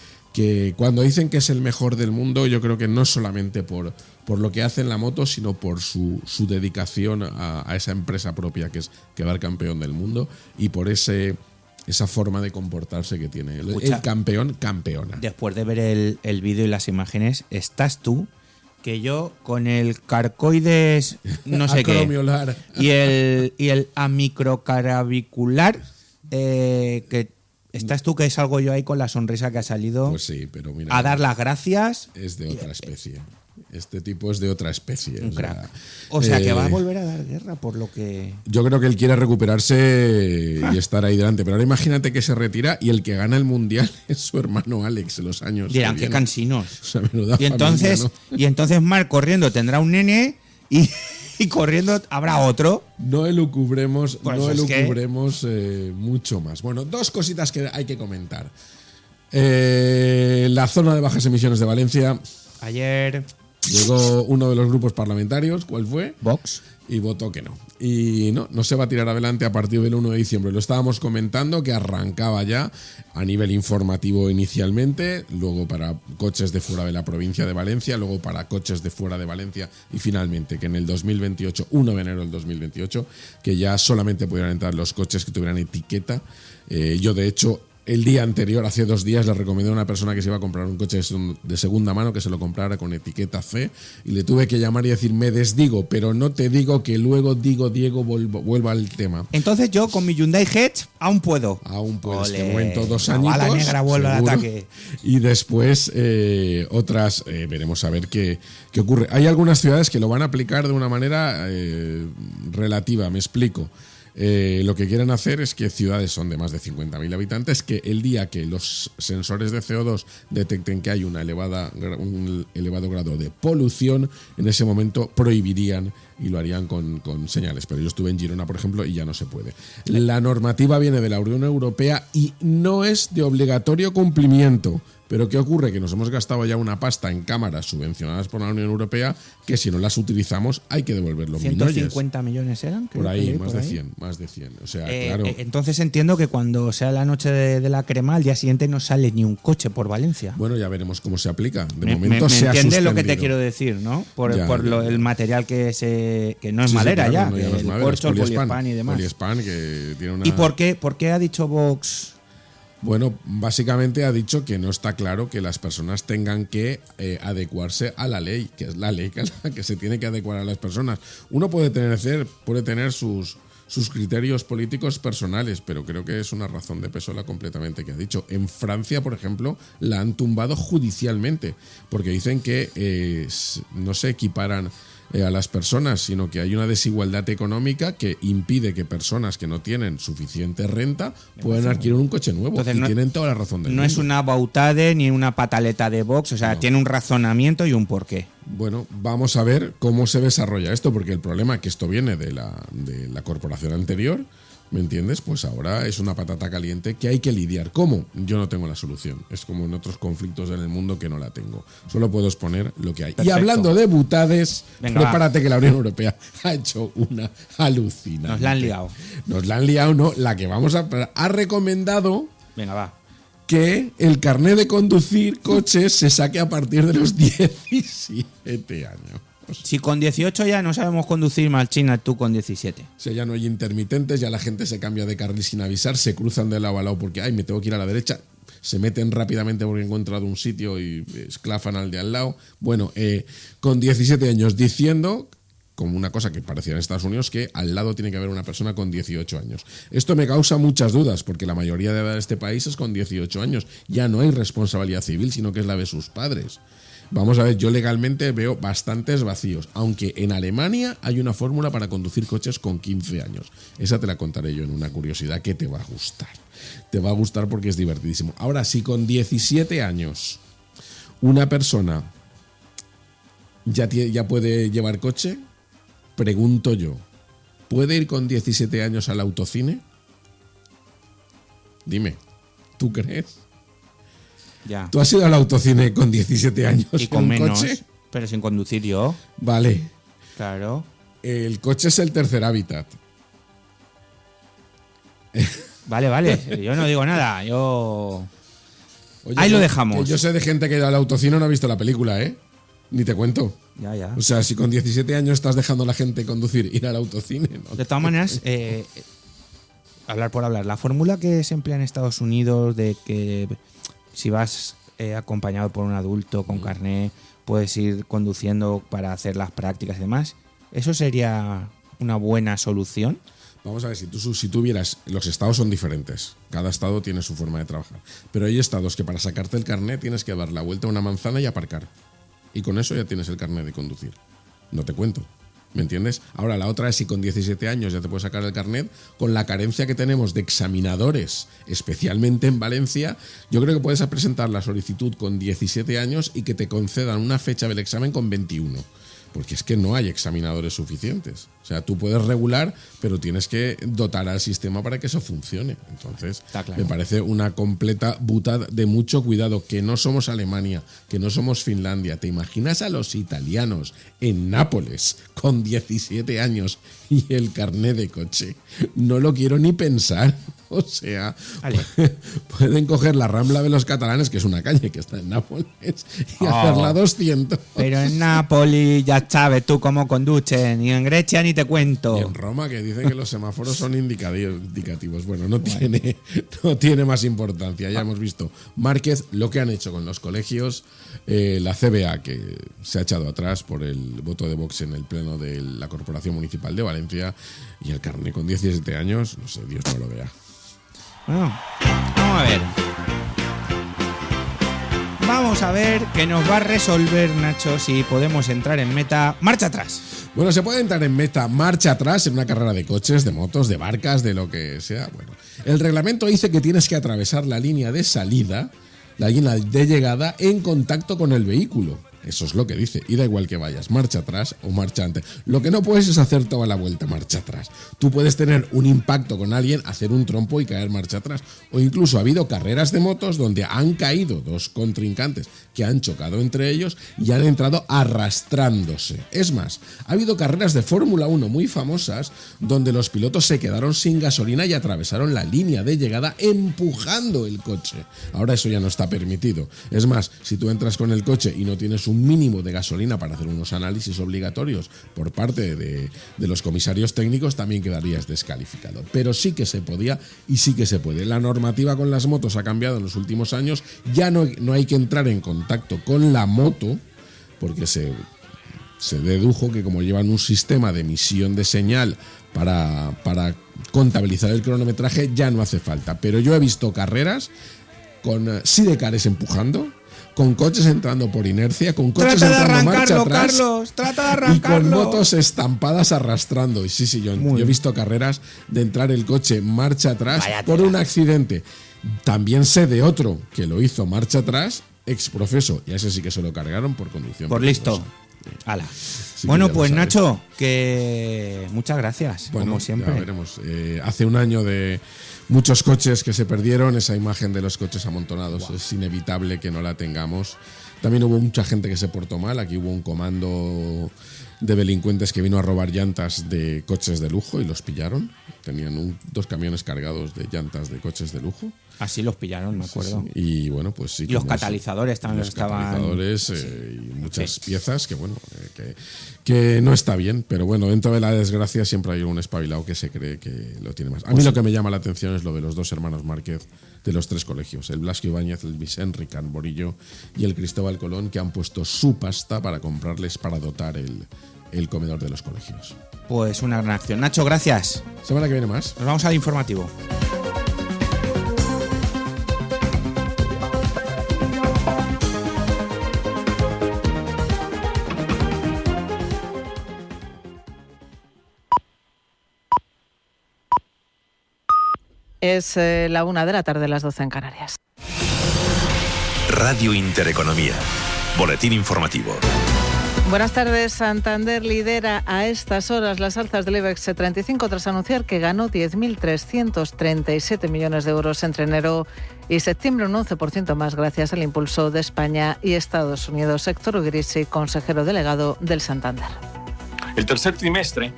cuando dicen que es el mejor del mundo, yo creo que no solamente por lo que hace en la moto, sino por su dedicación a esa empresa propia que es quedar campeón del mundo y por esa forma de comportarse que tiene. El campeón, campeona. Después de ver el vídeo y las imágenes, estás tú, que yo con el carcoides no sé qué y el amicrocaravicular que estás tú, que salgo yo ahí con la sonrisa que ha salido, pues sí, pero mira, a dar las gracias. Es de otra especie. Este tipo es de otra especie. Un crack. O sea, que va a volver a dar guerra por lo que... Yo creo que él quiere recuperarse y estar ahí delante. Pero ahora imagínate que se retira y el que gana el Mundial es su hermano Alex en los años. Dirán, qué cansinos. O sea, menuda y entonces, familia, ¿no? Y entonces Marc corriendo tendrá un nene y corriendo habrá otro. No elucubremos, mucho más. Bueno, 2 cositas que hay que comentar. La zona de bajas emisiones de Valencia. Ayer llegó uno de los grupos parlamentarios, ¿cuál fue? Vox. Y votó que no. Y no se va a tirar adelante a partir del 1 de diciembre. Lo estábamos comentando, que arrancaba ya a nivel informativo inicialmente, luego para coches de fuera de la provincia de Valencia, luego para coches de fuera de Valencia y finalmente que en el 2028, 1 de enero del 2028, que ya solamente pudieran entrar los coches que tuvieran etiqueta. Yo, de hecho, el día anterior, hace 2 días, le recomendé a una persona que se iba a comprar un coche de segunda mano que se lo comprara con etiqueta C y le tuve que llamar y decir, me desdigo, pero no te digo que luego Diego vuelva al tema. Entonces yo con mi Hyundai Hedge aún puedo. Aún puedes, de momento 2 añitos. La negra vuelve al ataque. Y después otras, veremos a ver qué ocurre. Hay algunas ciudades que lo van a aplicar de una manera relativa, me explico. Lo que quieren hacer es que ciudades son de más de 50.000 habitantes, que el día que los sensores de CO2 detecten que hay un elevado grado de polución, en ese momento prohibirían y lo harían con señales. Pero yo estuve en Girona, por ejemplo, y ya no se puede. La normativa viene de la Unión Europea y no es de obligatorio cumplimiento. Pero ¿qué ocurre? Que nos hemos gastado ya una pasta en cámaras subvencionadas por la Unión Europea que si no las utilizamos hay que devolverlo. 150 millones eran. Por ahí, más de 100. O sea, claro. Entonces entiendo que cuando sea la noche de la crema, al día siguiente no sale ni un coche por Valencia. Bueno, ya veremos cómo se aplica. De momento se ha suspendido. ¿Entiendes lo que te quiero decir, no? Por el material que no es madera, claro, ya. No es madera, corcho, el poliespan y demás. Poliespan, que tiene una... ¿Y por qué ha dicho Vox? Bueno, básicamente ha dicho que no está claro que las personas tengan que adecuarse a la ley, que es la ley que se tiene que adecuar a las personas. Uno puede tener sus criterios políticos personales, pero creo que es una razón de peso la completamente que ha dicho. En Francia, por ejemplo, la han tumbado judicialmente, porque dicen que no se equiparan a las personas, sino que hay una desigualdad económica que impide que personas que no tienen suficiente renta puedan adquirir un coche nuevo. Entonces, y tienen toda la razón del No mundo. es una bautade ni una pataleta de Vox, o sea, tiene un razonamiento y un porqué. Bueno, vamos a ver cómo se desarrolla esto, porque el problema es que esto viene de la corporación anterior, ¿me entiendes? Pues ahora es una patata caliente que hay que lidiar. ¿Cómo? Yo no tengo la solución. Es como en otros conflictos en el mundo que no la tengo. Solo puedo exponer lo que hay. Perfecto. Y hablando de butades, Venga, prepárate que la Unión Europea ha hecho una alucinante. Nos la han liado. Nos la han liado, no. La que vamos ha recomendado Venga, va. que el carnet de conducir coches se saque a partir de los 17 años. Si con 18 ya no sabemos conducir, Marchina, tú con 17. O sea, ya no hay intermitentes, ya la gente se cambia de carril sin avisar, se cruzan de lado a lado porque, ay, me tengo que ir a la derecha, se meten rápidamente porque he encontrado un sitio y esclafan al de al lado. Bueno, con 17 años diciendo, como una cosa que parecía en Estados Unidos, que al lado tiene que haber una persona con 18 años. Esto me causa muchas dudas, porque la mayoría de edad de este país es con 18 años. Ya no hay responsabilidad civil, sino que es la de sus padres. Vamos a ver, yo legalmente veo bastantes vacíos, aunque en Alemania hay una fórmula para conducir coches con 15 años. Esa te la contaré yo en una curiosidad que te va a gustar. Te va a gustar porque es divertidísimo. Ahora, si con 17 años una persona ya puede llevar coche, pregunto yo, ¿puede ir con 17 años al autocine? Dime, ¿tú crees? Ya. ¿Tú has ido al autocine con 17 años Y con en un menos, coche? pero sin conducir yo. Vale. Claro. El coche es el tercer hábitat. Vale. Yo no digo nada. Yo. Oye, Ahí lo que dejamos. Yo sé de gente que ha ido al autocine y no ha visto la película, ¿eh? Ni te cuento. Ya. O sea, si con 17 años estás dejando a la gente conducir, ir al autocine. ¿No? De todas maneras, hablar por hablar. La fórmula que se emplea en Estados Unidos de que si vas acompañado por un adulto con carné, puedes ir conduciendo para hacer las prácticas y demás, ¿eso sería una buena solución? Vamos a ver, si tú vieras, los estados son diferentes. Cada estado tiene su forma de trabajar. Pero hay estados que para sacarte el carnet tienes que dar la vuelta a una manzana y aparcar. Y con eso ya tienes el carnet de conducir. No te cuento. ¿Me entiendes? Ahora, la otra es si con 17 años ya te puedes sacar el carnet, con la carencia que tenemos de examinadores, especialmente en Valencia, yo creo que puedes presentar la solicitud con 17 años y que te concedan una fecha del examen con 21. Porque es que no hay examinadores suficientes. O sea, tú puedes regular, pero tienes que dotar al sistema para que eso funcione. Entonces, claro. Me parece una completa butada de mucho cuidado, que no somos Alemania, que no somos Finlandia. ¿Te imaginas a los italianos en Nápoles con 17 años y el carné de coche? No lo quiero ni pensar. O sea, pueden coger la Rambla de los Catalanes, que es una calle que está en Nápoles, y hacerla 200. Pero en Nápoles ya sabes tú cómo conducen, y en Grecia ni te cuento. Y en Roma, que dicen que los semáforos son indicativos. Bueno, no tiene más importancia. Ya hemos visto Márquez, lo que han hecho con los colegios, la CBA, que se ha echado atrás por el voto de Vox en el pleno de la Corporación Municipal de Valencia, y el carné con 17 años, no sé, Dios no lo vea. Bueno, vamos a ver qué nos va a resolver, Nacho, si podemos entrar en meta. Marcha atrás. Bueno, se puede entrar en meta marcha atrás en una carrera de coches, de motos, de barcas, de lo que sea. Bueno, el reglamento dice que tienes que atravesar la línea de salida, la línea de llegada, en contacto con el vehículo. Eso es lo que dice. Y da igual que vayas marcha atrás o marcha antes. Lo que no puedes es hacer toda la vuelta marcha atrás. Tú puedes tener un impacto con alguien, hacer un trompo y caer marcha atrás. O incluso ha habido carreras de motos donde han caído dos contrincantes que han chocado entre ellos y han entrado arrastrándose. Es más, ha habido carreras de Fórmula 1 muy famosas donde los pilotos se quedaron sin gasolina y atravesaron la línea de llegada empujando el coche. Ahora eso ya no está permitido. Es más, si tú entras con el coche y no tienes un mínimo de gasolina para hacer unos análisis obligatorios por parte de los comisarios técnicos, también quedarías descalificado. Pero sí que se podía y sí que se puede. La normativa con las motos ha cambiado en los últimos años. Ya no hay que entrar en contacto con la moto, porque se dedujo que como llevan un sistema de emisión de señal para contabilizar el cronometraje, ya no hace falta. Pero yo he visto carreras con sidecars empujando, con coches entrando por inercia, con coches Trata de entrando marcha arrancarlo, atrás, Carlos, trata de y arrancarlo. con motos estampadas arrastrando. Y sí, yo he visto carreras de entrar el coche marcha atrás por un accidente. También sé de otro que lo hizo marcha atrás, exprofeso, y a ese sí que se lo cargaron por conducción. Por listo. Ala. Bueno, pues Nacho, que muchas gracias, como siempre. Ya veremos. Hace un año de muchos coches que se perdieron, esa imagen de los coches amontonados es inevitable que no la tengamos. También hubo mucha gente que se portó mal. Aquí hubo un comando de delincuentes que vino a robar llantas de coches de lujo y los pillaron. Tenían 2 camiones cargados de llantas de coches de lujo. Así los pillaron, me acuerdo. Sí. Y bueno, pues sí. Y los catalizadores también estaban. Catalizadores y muchas piezas que, bueno, que no está bien. Pero bueno, dentro de la desgracia siempre hay un espabilado que se cree que lo tiene más. A mí lo que me llama la atención es lo de los 2 hermanos Márquez de los 3 colegios. El Blasco Ibáñez, el Vicente Ricard Borillo y el Cristóbal Colón, que han puesto su pasta para comprarles, para dotar el comedor de los colegios. Pues una gran acción. Nacho, gracias. Semana que viene más. Nos vamos al informativo. Es la 1:00 p.m, las 12 en Canarias. Radio Intereconomía. Boletín informativo. Buenas tardes. Santander lidera a estas horas las alzas del IBEX 35 tras anunciar que ganó 10.337 millones de euros entre enero y septiembre, un 11% más gracias al impulso de España y Estados Unidos. Héctor Grisi, consejero delegado del Santander. El tercer trimestre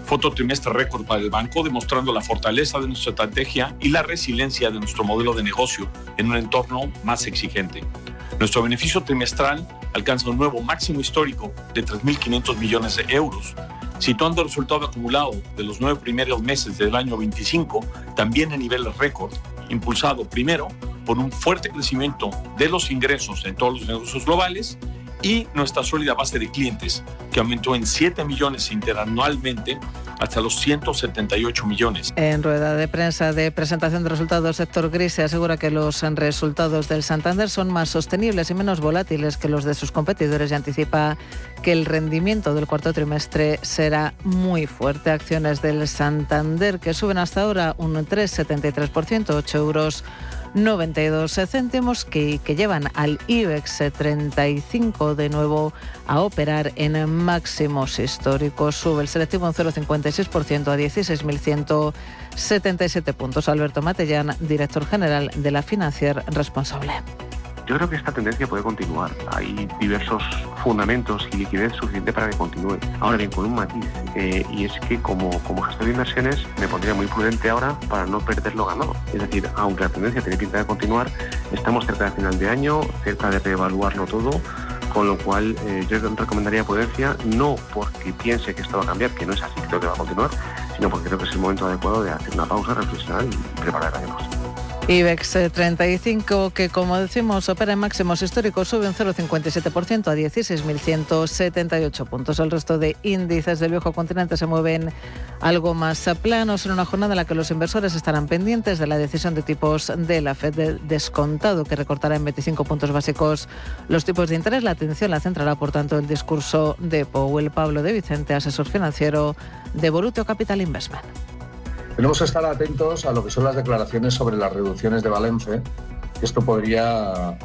fue otro trimestre récord para el banco, demostrando la fortaleza de nuestra estrategia y la resiliencia de nuestro modelo de negocio en un entorno más exigente. Nuestro beneficio trimestral alcanza un nuevo máximo histórico de 3.500 millones de euros, situando el resultado acumulado de los 9 primeros meses del año 25 también en niveles récord, impulsado primero por un fuerte crecimiento de los ingresos en todos los negocios globales y nuestra sólida base de clientes, que aumentó en 7 millones interanualmente hasta los 178 millones. En rueda de prensa de presentación de resultados, Héctor Grisi asegura que los resultados del Santander son más sostenibles y menos volátiles que los de sus competidores y anticipa que el rendimiento del cuarto trimestre será muy fuerte. Acciones del Santander que suben hasta ahora un 3,73%, 8,92 euros, que llevan al IBEX 35 de nuevo a operar en máximos históricos. Sube el selectivo un 0,56% a 16.177 puntos. Alberto Matellán, director general de la Financier responsable. Yo creo que esta tendencia puede continuar. Hay diversos fundamentos y liquidez suficiente para que continúe. Ahora bien, con un matiz, y es que como gestor de inversiones me pondría muy prudente ahora para no perder lo ganado. Es decir, aunque la tendencia tiene pinta de continuar, estamos cerca del final de año, cerca de reevaluarlo todo, con lo cual yo recomendaría prudencia, no porque piense que esto va a cambiar, que no es así, creo que va a continuar, sino porque creo que es el momento adecuado de hacer una pausa, reflexionar y preparar el año próximo. IBEX 35, que como decimos opera en máximos históricos, sube un 0,57% a 16.178 puntos. El resto de índices del viejo continente se mueven algo más planos en una jornada en la que los inversores estarán pendientes de la decisión de tipos de la FED de descontado, que recortará en 25 puntos básicos los tipos de interés. La atención la centrará, por tanto, el discurso de Powell. Pablo de Vicente, asesor financiero de Volutio Capital Investment. Tenemos que estar atentos a lo que son las declaraciones sobre las reducciones de balance. Esto podría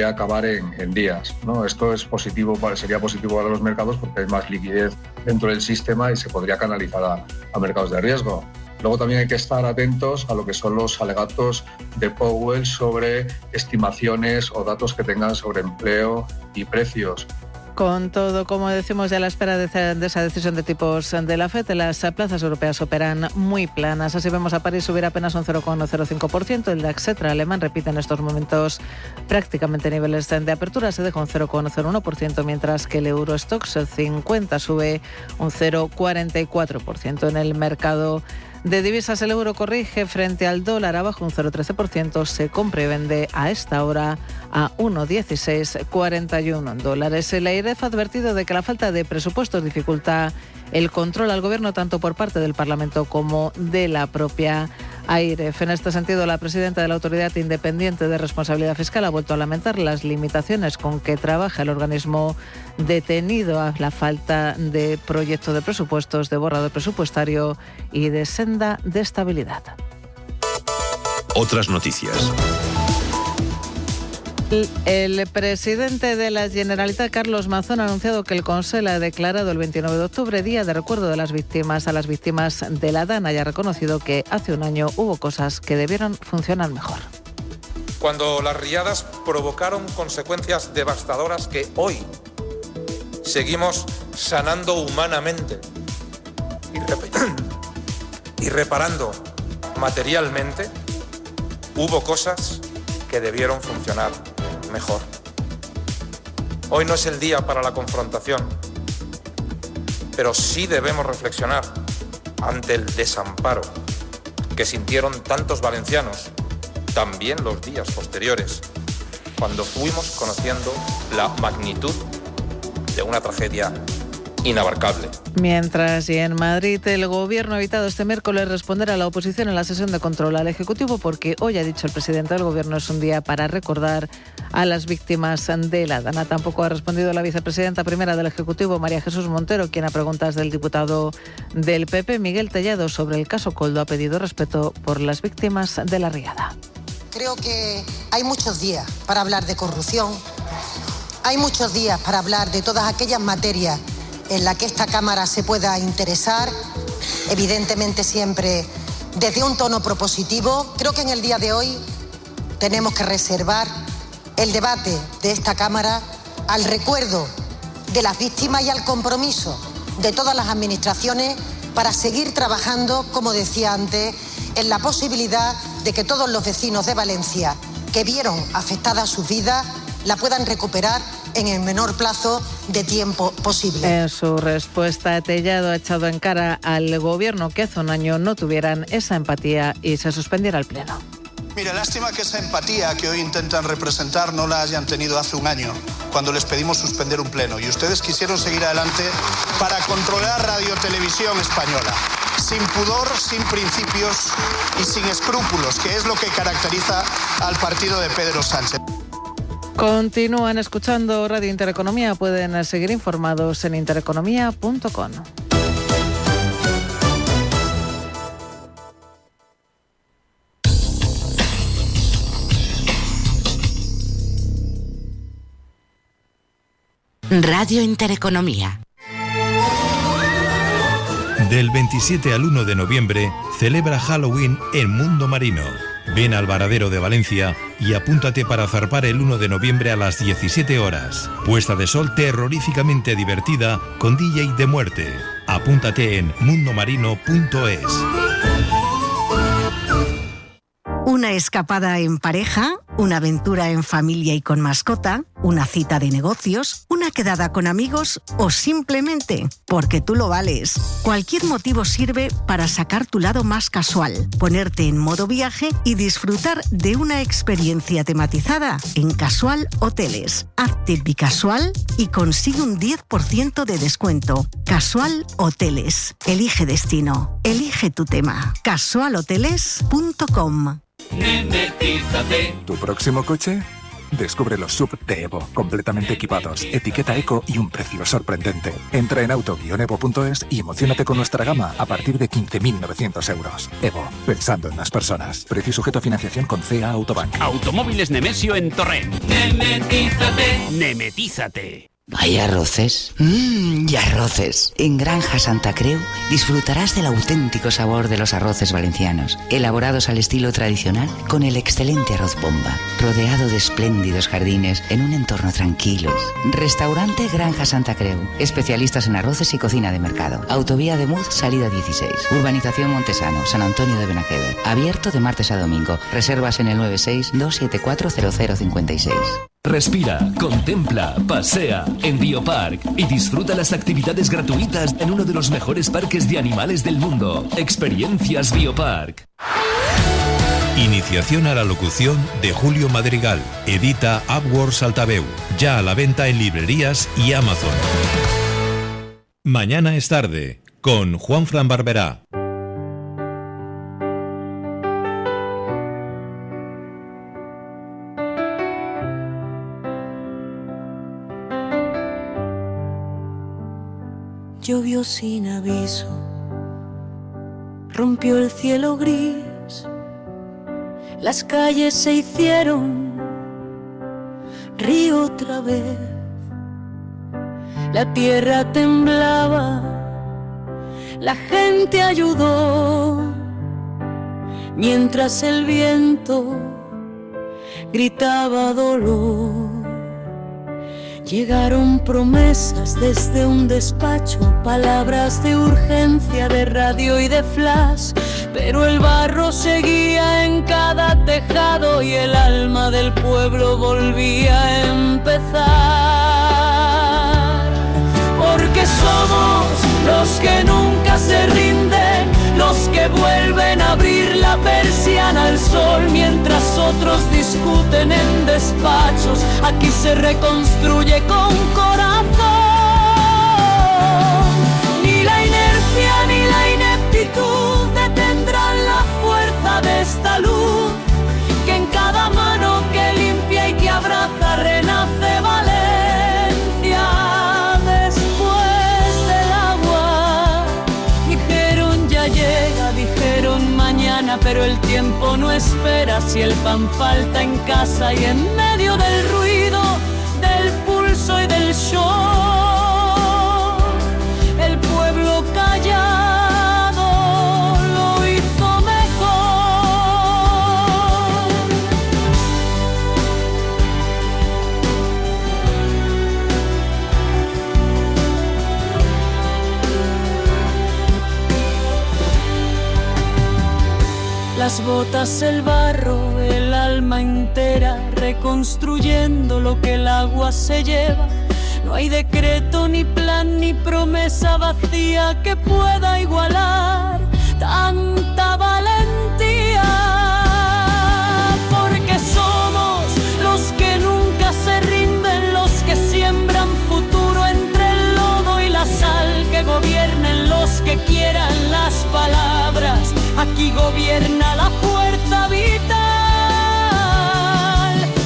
acabar en días, ¿no? Esto es positivo, sería positivo para los mercados porque hay más liquidez dentro del sistema y se podría canalizar a mercados de riesgo. Luego también hay que estar atentos a lo que son los alegatos de Powell sobre estimaciones o datos que tengan sobre empleo y precios. Con todo, como decimos, ya a la espera de esa decisión de tipos de la FED, las plazas europeas operan muy planas. Así vemos a París subir apenas un 0,05%. El DAX alemán repite en estos momentos prácticamente niveles de apertura. Se deja un 0,01%, mientras que el Eurostoxx 50 sube un 0,44%. En el mercado de divisas, el euro corrige frente al dólar, abajo un 0,13%. Se compra y vende a esta hora a 1,1641 dólares. El AIREF ha advertido de que la falta de presupuestos dificulta el control al Gobierno tanto por parte del Parlamento como de la propia AIREF. En este sentido, la presidenta de la Autoridad Independiente de Responsabilidad Fiscal ha vuelto a lamentar las limitaciones con que trabaja el organismo detenido a la falta de proyecto de presupuestos, de borrador presupuestario y de senda de estabilidad. Otras noticias. El presidente de la Generalitat, Carlos Mazón, ha anunciado que el Consell ha declarado el 29 de octubre Día de Recuerdo de las Víctimas a las víctimas de la DANA y ha reconocido que hace un año hubo cosas que debieron funcionar mejor. Cuando las riadas provocaron consecuencias devastadoras que hoy seguimos sanando humanamente y reparando materialmente, hubo cosas que debieron funcionar mejor. Hoy no es el día para la confrontación, pero sí debemos reflexionar ante el desamparo que sintieron tantos valencianos, también los días posteriores, cuando fuimos conociendo la magnitud de una tragedia inabarcable. Mientras, y en Madrid, el Gobierno ha evitado este miércoles responder a la oposición en la sesión de control al Ejecutivo porque hoy ha dicho el presidente del Gobierno es un día para recordar a las víctimas de la DANA. Tampoco ha respondido la vicepresidenta primera del Ejecutivo, María Jesús Montero, quien a preguntas del diputado del PP, Miguel Tellado, sobre el caso Koldo, ha pedido respeto por las víctimas de la riada. Creo que hay muchos días para hablar de corrupción, hay muchos días para hablar de todas aquellas materias en la que esta Cámara se pueda interesar, evidentemente siempre desde un tono propositivo. Creo que en el día de hoy tenemos que reservar el debate de esta Cámara al recuerdo de las víctimas y al compromiso de todas las administraciones para seguir trabajando, como decía antes, en la posibilidad de que todos los vecinos de Valencia que vieron afectadas sus vidas la puedan recuperar en el menor plazo de tiempo posible. En su respuesta, Tellado ha echado en cara al Gobierno que hace un año no tuvieran esa empatía y se suspendiera el Pleno. Mire, lástima que esa empatía que hoy intentan representar no la hayan tenido hace un año, cuando les pedimos suspender un pleno. Y ustedes quisieron seguir adelante para controlar Radio Televisión Española. Sin pudor, sin principios y sin escrúpulos, que es lo que caracteriza al partido de Pedro Sánchez. Continúan escuchando Radio Intereconomía. Pueden seguir informados en intereconomía.com. Radio Intereconomía. Del 27 al 1 de noviembre celebra Halloween en Mundo Marino. Ven al Varadero de Valencia y apúntate para zarpar el 1 de noviembre a las 17 horas. Puesta de sol terroríficamente divertida con DJ de muerte. Apúntate en mundomarino.es. Una escapada en pareja, una aventura en familia y con mascota, una cita de negocios, una quedada con amigos o simplemente porque tú lo vales. Cualquier motivo sirve para sacar tu lado más casual, ponerte en modo viaje y disfrutar de una experiencia tematizada en Casual Hoteles. Hazte bicasual y consigue un 10% de descuento. Casual Hoteles. Elige destino. Elige tu tema. casualhoteles.com. Nemetízate. ¿Tu próximo coche? Descubre los SUV de Evo, completamente equipados, etiqueta eco y un precio sorprendente. Entra en auto-evo.es y emociónate con nuestra gama a partir de 15.900 euros. Evo, pensando en las personas. Precio sujeto a financiación con CA Autobank. Automóviles Nemesio en Torrent. Nemetízate. Nemetízate. Hay arroces. Y arroces. En Granja Santa Creu disfrutarás del auténtico sabor de los arroces valencianos, elaborados al estilo tradicional con el excelente arroz bomba, rodeado de espléndidos jardines en un entorno tranquilo. Restaurante Granja Santa Creu, especialistas en arroces y cocina de mercado. Autovía de Muz, salida 16. Urbanización Montesano, San Antonio de Benajever. Abierto de martes a domingo. Reservas en el 96-274-0056. Respira, contempla, pasea en Biopark y disfruta las actividades gratuitas en uno de los mejores parques de animales del mundo. Experiencias Biopark. Iniciación a la locución de Julio Madrigal. Edita Upworks Altaveu. Ya a la venta en librerías y Amazon. Mañana es tarde, con Juanfran Barberá. Llovió sin aviso, rompió el cielo gris, las calles se hicieron río otra vez, la tierra temblaba, la gente ayudó, mientras el viento gritaba dolor. Llegaron promesas desde un despacho, palabras de urgencia de radio y de flash, pero el barro seguía en cada tejado y el alma del pueblo volvía a empezar. Porque somos los que nunca se rinden, los que vuelven a abrir la persiana al sol mientras otros discuten en despachos. Aquí se reconstruye con corazón. Ni la inercia ni la ineptitud detendrán la fuerza de esta luz, que en cada mano que limpia y que abraza renace Valencia. Después del agua dijeron ya llega, dijeron mañana, pero el tiempo no espera. Si el pan falta en casa y en medio del ruido, del pulso y del show, el pueblo callado lo hizo mejor. Las botas, el barro, el alma entera, reconstruyendo lo que el agua se lleva. No hay decreto, ni plan, ni promesa vacía que pueda igualar tanta valentía. Porque somos los que nunca se rinden, los que siembran futuro entre el lodo y la sal, que gobiernen los que quieran las palabras. Aquí gobierna la fuerza vital.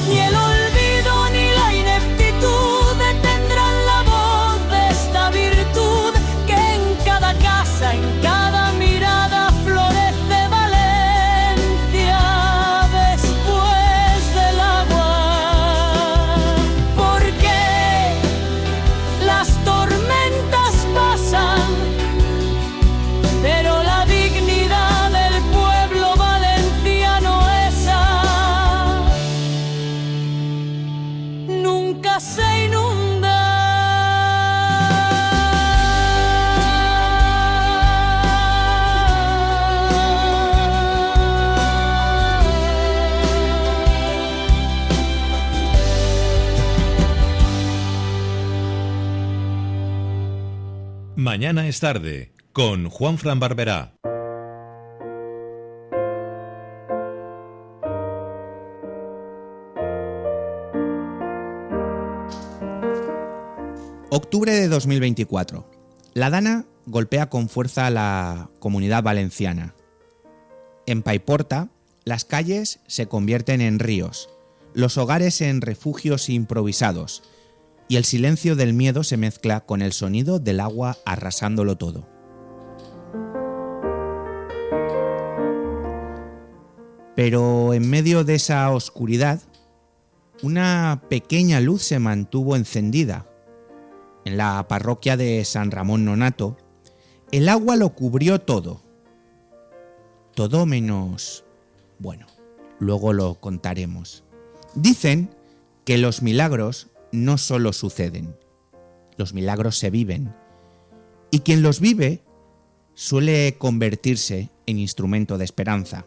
Ni el olvido ni la ineptitud detendrán la voz de esta virtud, que en cada casa, en cada mirada florece Valencia después del agua. Porque las tormentas pasan, pero la dignidad del pueblo valenciano esa nunca se inunda. Mañana es tarde, con Juanfran Barberá. Octubre de 2024. La Dana golpea con fuerza a la Comunidad Valenciana. En Paiporta, las calles se convierten en ríos, los hogares en refugios improvisados, y el silencio del miedo se mezcla con el sonido del agua arrasándolo todo. Pero en medio de esa oscuridad, una pequeña luz se mantuvo encendida. En la parroquia de San Ramón Nonato, el agua lo cubrió todo. Todo menos... bueno, luego lo contaremos. Dicen que los milagros no solo suceden, los milagros se viven. Y quien los vive suele convertirse en instrumento de esperanza.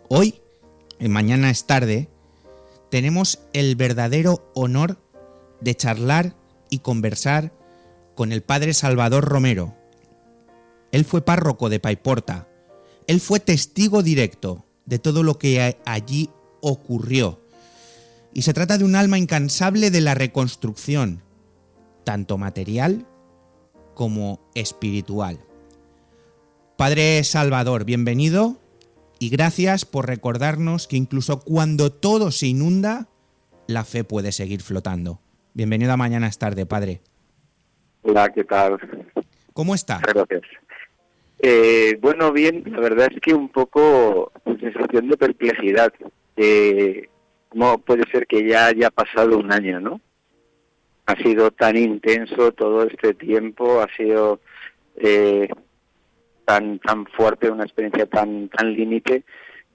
Hoy, en Mañana es tarde, tenemos el verdadero honor de charlar y conversar con el padre Salvador Romero. Él fue párroco de Paiporta, él fue testigo directo de todo lo que allí ocurrió. Y se trata de un alma incansable de la reconstrucción, tanto material como espiritual. Padre Salvador, bienvenido y gracias por recordarnos que incluso cuando todo se inunda, la fe puede seguir flotando. Bienvenido a Mañana es Tarde, Padre. Hola, ¿qué tal? ¿Cómo está? Gracias. Bueno, bien, la verdad es que un poco sensación de perplejidad. ¿Cómo puede ser que ya haya pasado un año, no? Ha sido tan intenso todo este tiempo, ha sido tan fuerte, una experiencia tan límite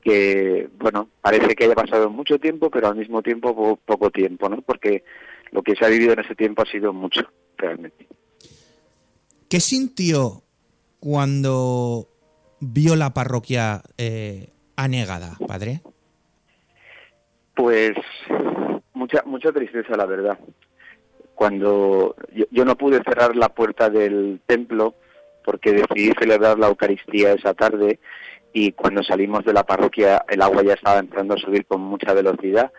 que, bueno, parece que haya pasado mucho tiempo, pero al mismo tiempo poco tiempo, ¿no? Porque lo que se ha vivido en ese tiempo ha sido mucho, realmente. ¿Qué sintió cuando vio la parroquia anegada, padre? Pues mucha tristeza, la verdad. Cuando yo no pude cerrar la puerta del templo porque decidí celebrar la Eucaristía esa tarde, y cuando salimos de la parroquia el agua ya estaba empezando a subir con mucha velocidad,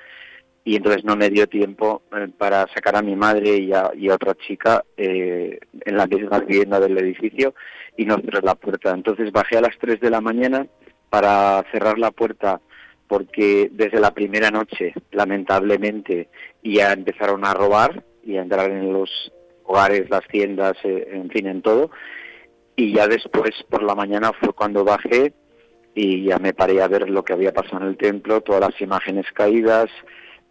y entonces no me dio tiempo para sacar a mi madre y a otra chica en la misma vivienda del edificio y no cerrar la puerta. Entonces bajé a las 3 de la mañana para cerrar la puerta, porque desde la primera noche, lamentablemente, ya empezaron a robar y a entrar en los hogares, las tiendas, en fin, en todo. Y ya después, por la mañana, fue cuando bajé y ya me paré a ver lo que había pasado en el templo, todas las imágenes caídas,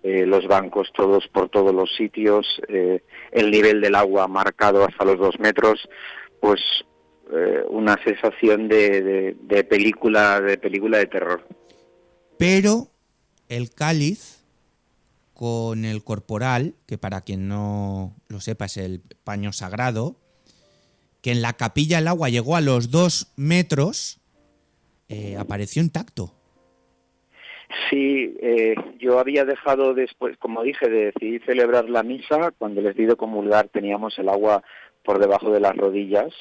los bancos todos por todos los sitios, el nivel del agua marcado hasta los 2 metros, pues una sensación de película de terror. Pero el cáliz con el corporal, que para quien no lo sepa es el paño sagrado, que en la capilla el agua llegó a los 2 metros, apareció intacto. Sí, yo había dejado después, como dije, de decidir celebrar la misa. Cuando les di de comulgar teníamos el agua por debajo de las rodillas,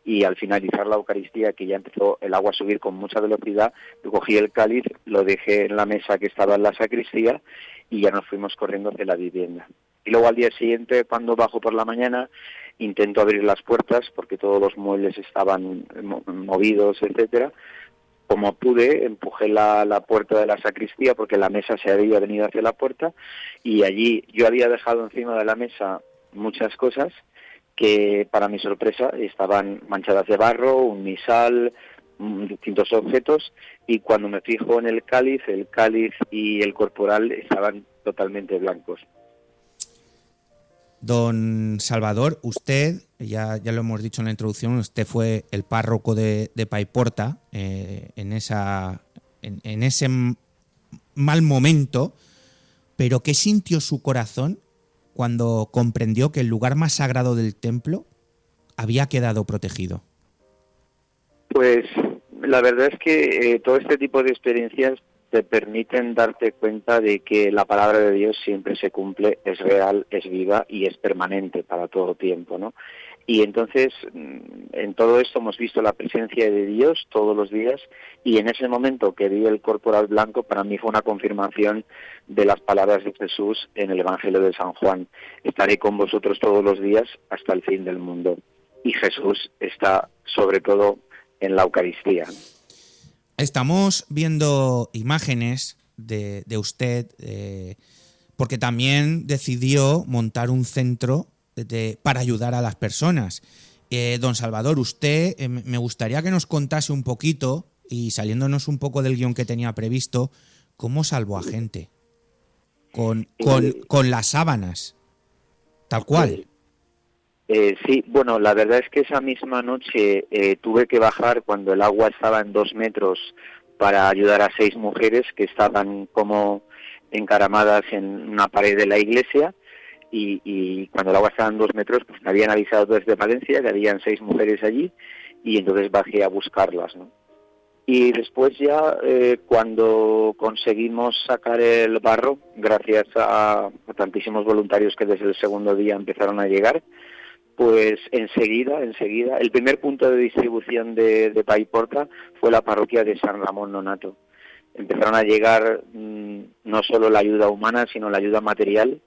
y al finalizar la Eucaristía, que ya empezó el agua a subir con mucha velocidad, yo cogí el cáliz, lo dejé en la mesa que estaba en la sacristía y ya nos fuimos corriendo hacia la vivienda. Y luego al día siguiente, cuando bajo por la mañana, intento abrir las puertas porque todos los muebles estaban movidos, etcétera. Como pude, empujé la puerta de la sacristía porque la mesa se había venido hacia la puerta, y allí yo había dejado encima de la mesa muchas cosas que, para mi sorpresa, estaban manchadas de barro, un misal, distintos objetos, y cuando me fijo en el cáliz y el corporal estaban totalmente blancos. Don Salvador, usted, ya lo hemos dicho en la introducción, usted fue el párroco de Paiporta en ese mal momento, pero ¿qué sintió su corazón cuando comprendió que el lugar más sagrado del templo había quedado protegido? Pues la verdad es que todo este tipo de experiencias te permiten darte cuenta de que la palabra de Dios siempre se cumple, es real, es viva y es permanente para todo tiempo, ¿no? Y entonces, en todo esto hemos visto la presencia de Dios todos los días, y en ese momento que vi el corporal blanco, para mí fue una confirmación de las palabras de Jesús en el Evangelio de San Juan: estaré con vosotros todos los días hasta el fin del mundo. Y Jesús está sobre todo en la Eucaristía. Estamos viendo imágenes de usted, porque también decidió montar un centro para ayudar a las personas. Don Salvador, usted, me gustaría que nos contase un poquito, y saliéndonos un poco del guión que tenía previsto, cómo salvó a gente con las sábanas, tal cual. Sí, bueno, la verdad es que esa misma noche tuve que bajar cuando el agua estaba en 2 metros para ayudar a 6 mujeres que estaban como encaramadas en una pared de la iglesia, y cuando el agua estaba en 2 metros, pues me habían avisado desde Valencia que habían 6 mujeres allí, y entonces bajé a buscarlas, ¿no? Y después ya, cuando conseguimos sacar el barro, gracias a tantísimos voluntarios que desde el segundo día empezaron a llegar, pues enseguida, el primer punto de distribución de Paiporta fue la parroquia de San Ramón Nonato. empezaron a llegar no solo la ayuda humana, sino la ayuda material,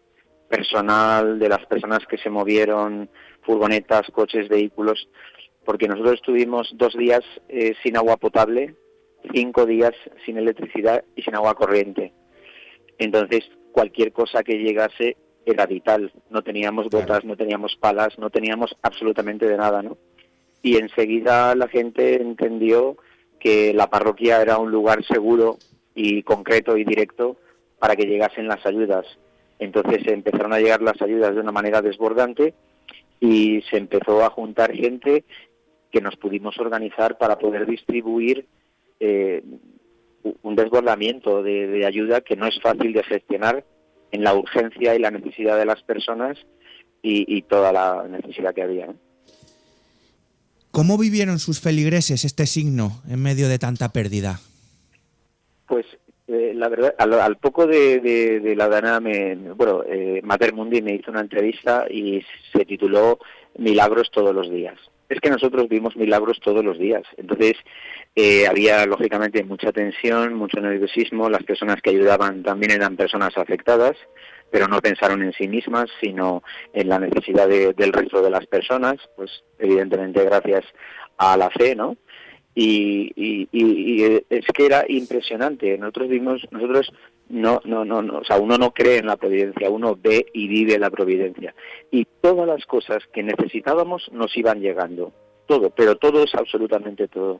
personal, de las personas que se movieron, furgonetas, coches, vehículos, porque nosotros estuvimos 2 días sin agua potable, 5 días sin electricidad y sin agua corriente. Entonces, cualquier cosa que llegase era vital. No teníamos botas, no teníamos palas, no teníamos absolutamente de nada, ¿no? Y enseguida la gente entendió que la parroquia era un lugar seguro y concreto y directo para que llegasen las ayudas. Entonces empezaron a llegar las ayudas de una manera desbordante y se empezó a juntar gente que nos pudimos organizar para poder distribuir un desbordamiento de ayuda que no es fácil de gestionar en la urgencia y la necesidad de las personas y toda la necesidad que había, ¿no? ¿Cómo vivieron sus feligreses este signo en medio de tanta pérdida? Pues la verdad, al poco de la Dana, Mater Mundi me hizo una entrevista y se tituló Milagros todos los días. Es que nosotros vimos milagros todos los días. Entonces había lógicamente mucha tensión, mucho nerviosismo. Las personas que ayudaban también eran personas afectadas, pero no pensaron en sí mismas, sino en la necesidad del resto de las personas, pues evidentemente gracias a la fe, ¿no? Y es que era impresionante. Nosotros no, o sea, uno no cree en la providencia, uno ve y vive la providencia. Y todas las cosas que necesitábamos nos iban llegando, todo, pero todo es absolutamente todo.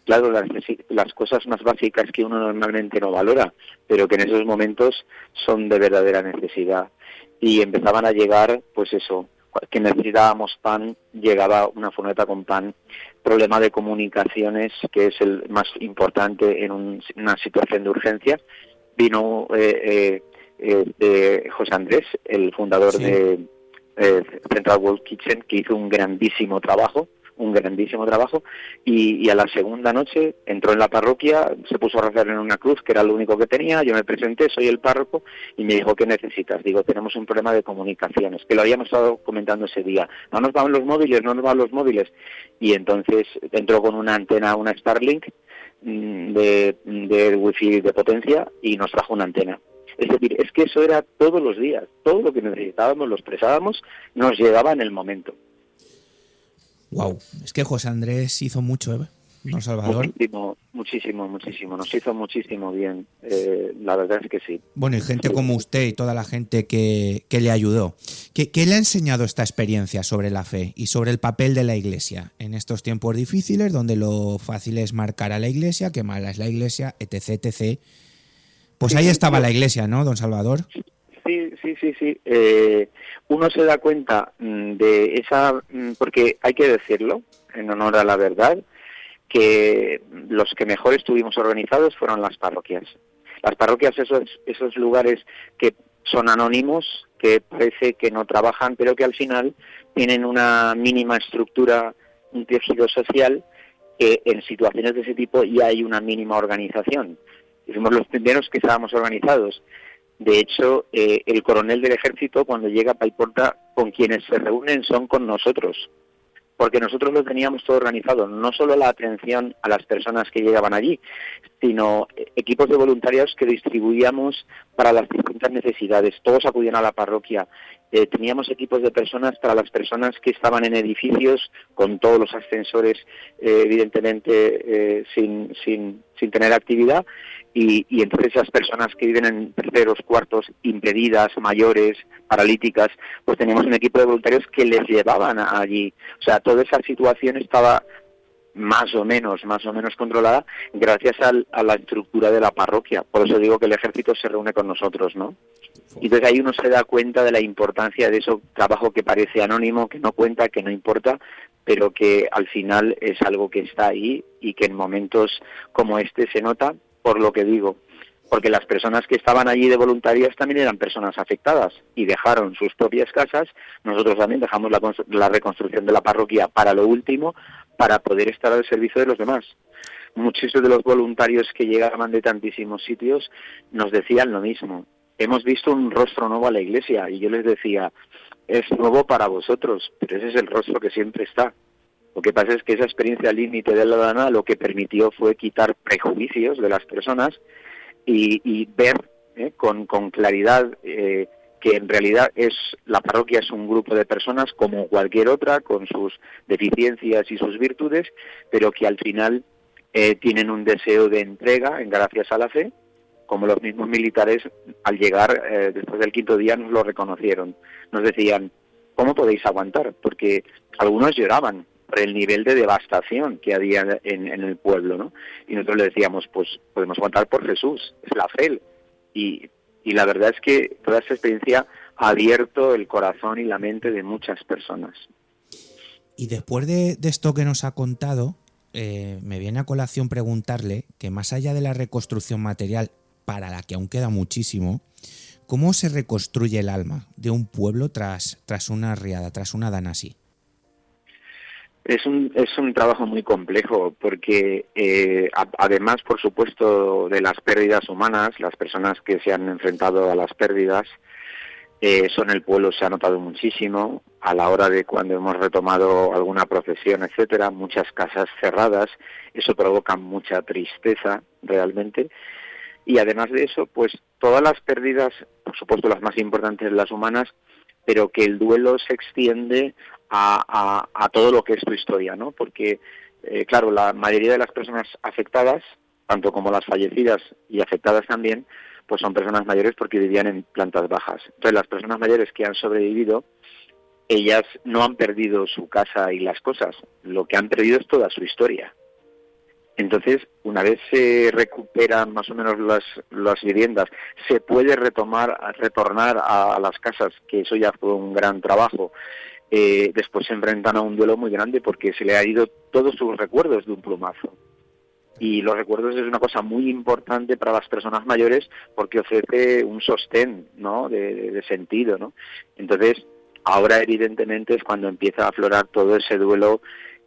Claro, las cosas más básicas que uno normalmente no valora, pero que en esos momentos son de verdadera necesidad. Y empezaban a llegar, pues eso, que necesitábamos pan, llegaba una furgoneta con pan. Problema de comunicaciones, que es el más importante en una situación de urgencia. Vino José Andrés, el fundador de Central World Kitchen, que hizo un grandísimo trabajo, y a la segunda noche entró en la parroquia, se puso a rezar en una cruz, que era lo único que tenía. Yo me presenté, soy el párroco, y me dijo, ¿qué necesitas? Digo, tenemos un problema de comunicaciones, que lo habíamos estado comentando ese día. No nos van los móviles. Y entonces entró con una antena, una Starlink, de wifi de potencia, y nos trajo una antena. Es decir, es que eso era todos los días. Todo lo que necesitábamos, lo expresábamos, nos llegaba en el momento. Wow, es que José Andrés hizo mucho, don Salvador. Muchísimo. Nos hizo muchísimo bien. La verdad es que sí. Bueno, y gente como usted y toda la gente que le ayudó. ¿Qué le ha enseñado esta experiencia sobre la fe y sobre el papel de la Iglesia en estos tiempos difíciles, donde lo fácil es marcar a la Iglesia, que mala es la Iglesia, etc. Pues ahí estaba la Iglesia, ¿no, don Salvador? Sí. Uno se da cuenta de esa, porque hay que decirlo, en honor a la verdad, que los que mejor estuvimos organizados fueron las parroquias. Las parroquias, esos lugares que son anónimos, que parece que no trabajan, pero que al final tienen una mínima estructura, un tejido social, que en situaciones de ese tipo ya hay una mínima organización. Fuimos los primeros que estábamos organizados. De hecho, el coronel del ejército, cuando llega a Paiporta, con quienes se reúnen son con nosotros, porque nosotros lo teníamos todo organizado, no solo la atención a las personas que llegaban allí, sino equipos de voluntarios que distribuíamos para las distintas necesidades. Todos acudían a la parroquia. Teníamos equipos de personas para las personas que estaban en edificios, con todos los ascensores, evidentemente, sin tener actividad. Y entonces esas personas que viven en terceros, cuartos, impedidas, mayores, paralíticas, pues teníamos un equipo de voluntarios que les llevaban allí. O sea, toda esa situación estaba más o menos controlada gracias a la estructura de la parroquia. Por eso digo que el ejército se reúne con nosotros, ¿no? Y entonces ahí uno se da cuenta de la importancia de ese trabajo que parece anónimo, que no cuenta, que no importa, pero que al final es algo que está ahí y que en momentos como este se nota. Por lo que digo, porque las personas que estaban allí de voluntarias también eran personas afectadas y dejaron sus propias casas. Nosotros también dejamos la reconstrucción de la parroquia para lo último, para poder estar al servicio de los demás. Muchos de los voluntarios que llegaban de tantísimos sitios nos decían lo mismo. Hemos visto un rostro nuevo a la Iglesia, y yo les decía, es nuevo para vosotros, pero ese es el rostro que siempre está. Lo que pasa es que esa experiencia límite de la Dana lo que permitió fue quitar prejuicios de las personas y ver con claridad que en realidad la parroquia es un grupo de personas como cualquier otra, con sus deficiencias y sus virtudes, pero que al final tienen un deseo de entrega en gracias a la fe, como los mismos militares al llegar después del 5.º día nos lo reconocieron. Nos decían, ¿cómo podéis aguantar? Porque algunos lloraban por el nivel de devastación que había en el pueblo, ¿no? Y nosotros le decíamos, pues podemos aguantar por Jesús, es la fe. Y la verdad es que toda esa experiencia ha abierto el corazón y la mente de muchas personas. Y después de esto que nos ha contado, me viene a colación preguntarle que más allá de la reconstrucción material, para la que aún queda muchísimo, ¿cómo se reconstruye el alma de un pueblo tras una riada, tras una dana así? Es un trabajo muy complejo porque además, por supuesto, de las pérdidas humanas, las personas que se han enfrentado a las pérdidas son el pueblo, se ha notado muchísimo a la hora de cuando hemos retomado alguna procesión, etcétera, muchas casas cerradas, eso provoca mucha tristeza realmente. Y además de eso, pues todas las pérdidas, por supuesto las más importantes las humanas, pero que el duelo se extiende a todo lo que es tu historia, ¿no? Porque, claro, la mayoría de las personas afectadas, tanto como las fallecidas y afectadas también, pues son personas mayores porque vivían en plantas bajas. Entonces, las personas mayores que han sobrevivido, ellas no han perdido su casa y las cosas, lo que han perdido es toda su historia. Entonces, una vez se recuperan más o menos las viviendas, se puede retornar a las casas, que eso ya fue un gran trabajo. Después se enfrentan a un duelo muy grande porque se le ha ido todos sus recuerdos de un plumazo. Y los recuerdos es una cosa muy importante para las personas mayores porque ofrece un sostén, ¿no? de sentido, ¿no? Entonces, ahora evidentemente es cuando empieza a aflorar todo ese duelo,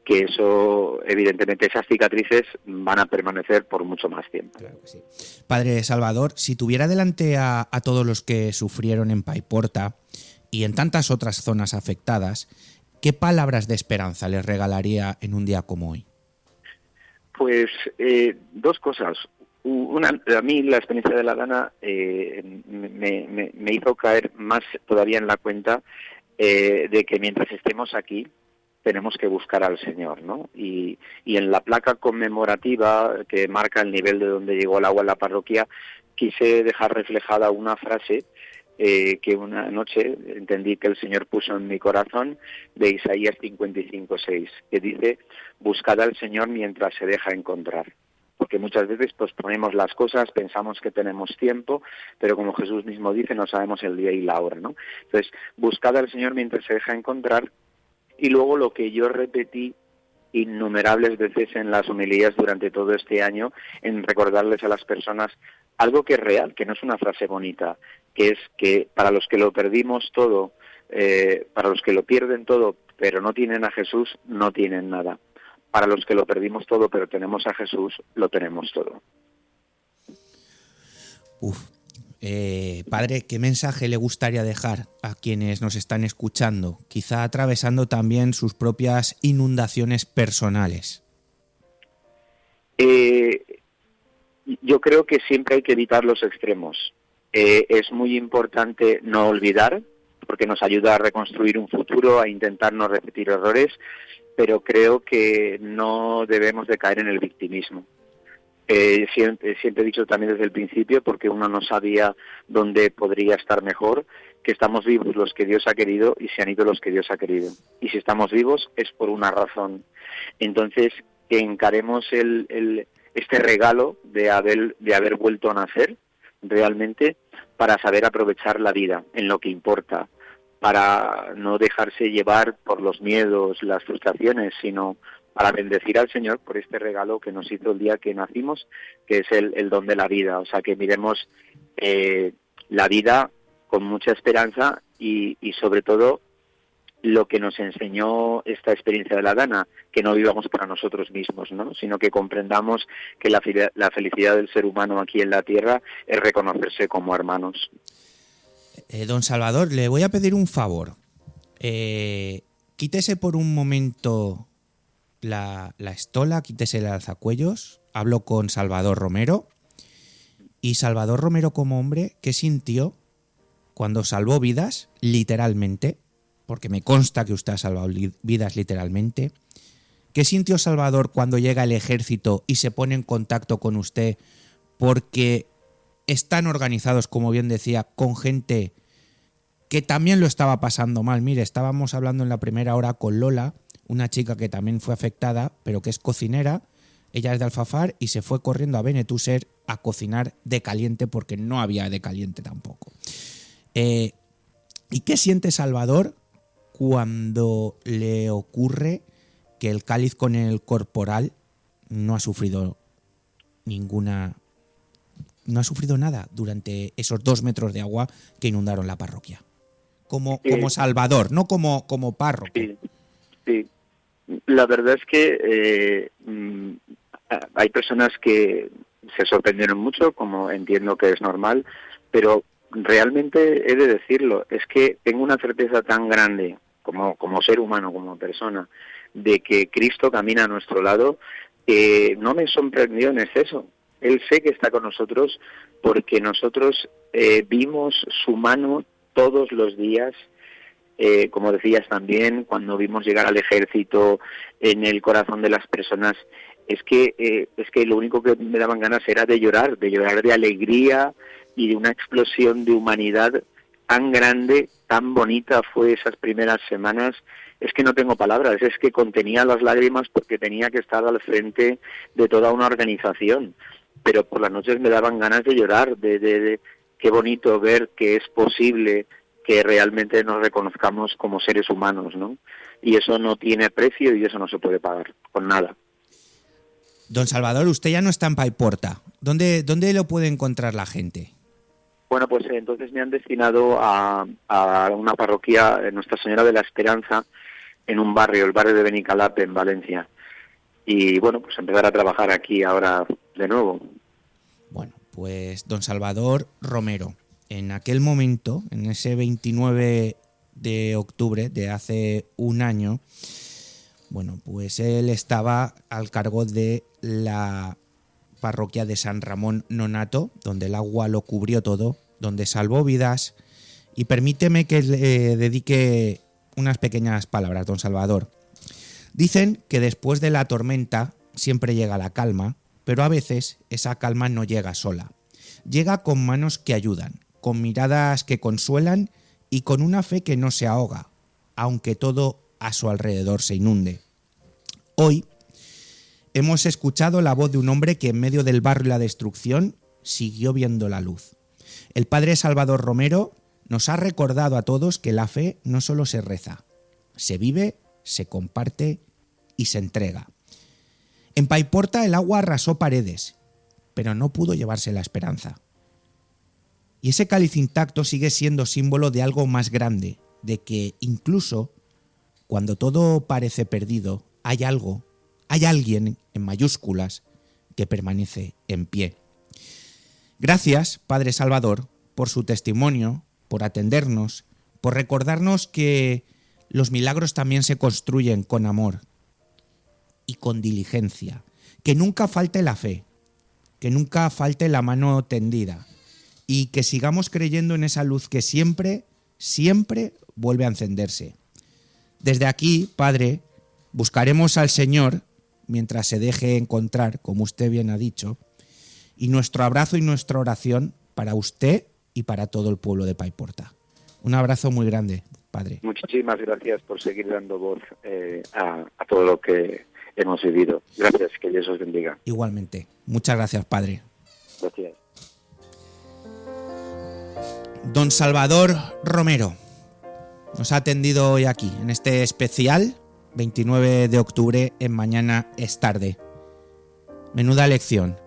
que eso, evidentemente, esas cicatrices van a permanecer por mucho más tiempo. Claro que sí. Padre Salvador, si tuviera delante a todos los que sufrieron en Paiporta y en tantas otras zonas afectadas, ¿qué palabras de esperanza les regalaría en un día como hoy? Pues dos cosas. Una, a mí la experiencia de la dana me hizo caer más todavía en la cuenta de que mientras estemos aquí tenemos que buscar al Señor, ¿no? Y en la placa conmemorativa que marca el nivel de donde llegó el agua en la parroquia, quise dejar reflejada una frase que una noche entendí que el Señor puso en mi corazón, de Isaías 55:6, que dice: buscad al Señor mientras se deja encontrar. Porque muchas veces posponemos las cosas, pensamos que tenemos tiempo, pero como Jesús mismo dice, no sabemos el día y la hora, ¿no? Entonces, buscad al Señor mientras se deja encontrar. Y luego lo que yo repetí innumerables veces en las homilías durante todo este año, en recordarles a las personas algo que es real, que no es una frase bonita, que es que para los que lo perdimos todo, para los que lo pierden todo, pero no tienen a Jesús, no tienen nada. Para los que lo perdimos todo, pero tenemos a Jesús, lo tenemos todo. Padre, ¿qué mensaje le gustaría dejar a quienes nos están escuchando, quizá atravesando también sus propias inundaciones personales? Yo creo que siempre hay que evitar los extremos. Es muy importante no olvidar, porque nos ayuda a reconstruir un futuro, a intentar no repetir errores, pero creo que no debemos de caer en el victimismo. Siempre he dicho también desde el principio, porque uno no sabía dónde podría estar mejor, que estamos vivos los que Dios ha querido y se han ido los que Dios ha querido. Y si estamos vivos es por una razón. Entonces, que encaremos este regalo de haber vuelto a nacer realmente, para saber aprovechar la vida en lo que importa, para no dejarse llevar por los miedos, las frustraciones, sino para bendecir al Señor por este regalo que nos hizo el día que nacimos, que es el don de la vida. O sea, que miremos la vida con mucha esperanza y sobre todo lo que nos enseñó esta experiencia de la dana, que no vivamos para nosotros mismos, ¿no? Sino que comprendamos que la felicidad del ser humano aquí en la tierra es reconocerse como hermanos. Don Salvador, le voy a pedir un favor. Quítese por un momento la estola, quítese el alzacuellos. Hablo con Salvador Romero. Y Salvador Romero como hombre, ¿qué sintió cuando salvó vidas, literalmente? Porque me consta que usted ha salvado vidas literalmente. ¿Qué sintió Salvador cuando llega el ejército y se pone en contacto con usted porque están organizados, como bien decía, con gente que también lo estaba pasando mal? Mire, estábamos hablando en la primera hora con Lola, una chica que también fue afectada, pero que es cocinera. Ella es de Alfafar y se fue corriendo a Benetúser a cocinar de caliente porque no había de caliente tampoco. ¿Y qué siente Salvador cuando le ocurre que el cáliz con el corporal no ha sufrido nada durante esos 2 metros de agua que inundaron la parroquia? Como Salvador, no como párroco. Sí. La verdad es que hay personas que se sorprendieron mucho, como entiendo que es normal, pero realmente he de decirlo, es que tengo una certeza tan grande como ser humano, como persona, de que Cristo camina a nuestro lado, que no me sorprendió en exceso. Él sé que está con nosotros porque nosotros vimos su mano todos los días, como decías también, cuando vimos llegar al ejército en el corazón de las personas. Es que lo único que me daban ganas era de llorar de alegría y de una explosión de humanidad tan grande, tan bonita fue esas primeras semanas. Es que no tengo palabras, es que contenía las lágrimas porque tenía que estar al frente de toda una organización, pero por las noches me daban ganas de llorar, de qué bonito ver que es posible que realmente nos reconozcamos como seres humanos, ¿no? Y eso no tiene precio y eso no se puede pagar con nada. Don Salvador, usted ya no está en Paiporta. ¿Dónde lo puede encontrar la gente? Bueno, pues entonces me han destinado a una parroquia, Nuestra Señora de la Esperanza, en un barrio, el barrio de Benicalap, en Valencia. Y bueno, pues empezar a trabajar aquí ahora de nuevo. Bueno, pues don Salvador Romero, en aquel momento, en ese 29 de octubre de hace un año, bueno, pues él estaba al cargo de la parroquia de San Ramón Nonato, donde el agua lo cubrió todo, donde salvó vidas. Y permíteme que le dedique unas pequeñas palabras, don Salvador. Dicen que después de la tormenta siempre llega la calma, pero a veces esa calma no llega sola. Llega con manos que ayudan, con miradas que consuelan y con una fe que no se ahoga, aunque todo a su alrededor se inunde. Hoy hemos escuchado la voz de un hombre que en medio del barro y la destrucción siguió viendo la luz. El padre Salvador Romero nos ha recordado a todos que la fe no solo se reza, se vive, se comparte y se entrega. En Paiporta el agua arrasó paredes, pero no pudo llevarse la esperanza. Y ese cáliz intacto sigue siendo símbolo de algo más grande, de que incluso cuando todo parece perdido, hay alguien en mayúsculas que permanece en pie. Gracias, Padre Salvador, por su testimonio, por atendernos, por recordarnos que los milagros también se construyen con amor y con diligencia, que nunca falte la fe, que nunca falte la mano tendida y que sigamos creyendo en esa luz que siempre, siempre vuelve a encenderse. Desde aquí, Padre, buscaremos al Señor mientras se deje encontrar, como usted bien ha dicho, y nuestro abrazo y nuestra oración para usted y para todo el pueblo de Paiporta. Un abrazo muy grande, Padre. Muchísimas gracias por seguir dando voz a todo lo que hemos vivido. Gracias, que Dios os bendiga. Igualmente. Muchas gracias, Padre. Gracias. Don Salvador Romero nos ha atendido hoy aquí, en este especial 29 de octubre en Mañana es Tarde. Menuda lección.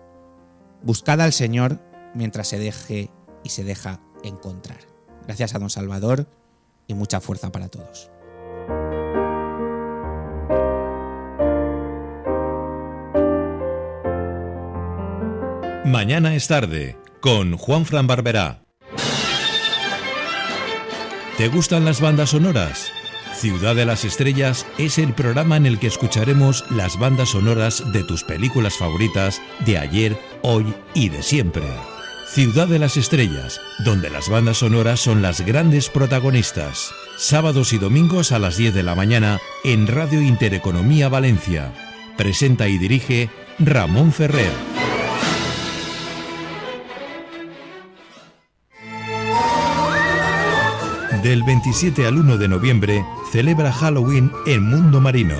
Buscad al Señor mientras se deje y se deja encontrar. Gracias a don Salvador y mucha fuerza para todos. Mañana es Tarde con Juanfran Barberá. ¿Te gustan las bandas sonoras? Ciudad de las Estrellas es el programa en el que escucharemos las bandas sonoras de tus películas favoritas de ayer, hoy y de siempre. Ciudad de las Estrellas, donde las bandas sonoras son las grandes protagonistas. Sábados y domingos a las 10 de la mañana en Radio Intereconomía Valencia. Presenta y dirige Ramón Ferrer. Del 27 al 1 de noviembre celebra Halloween en Mundo Marino.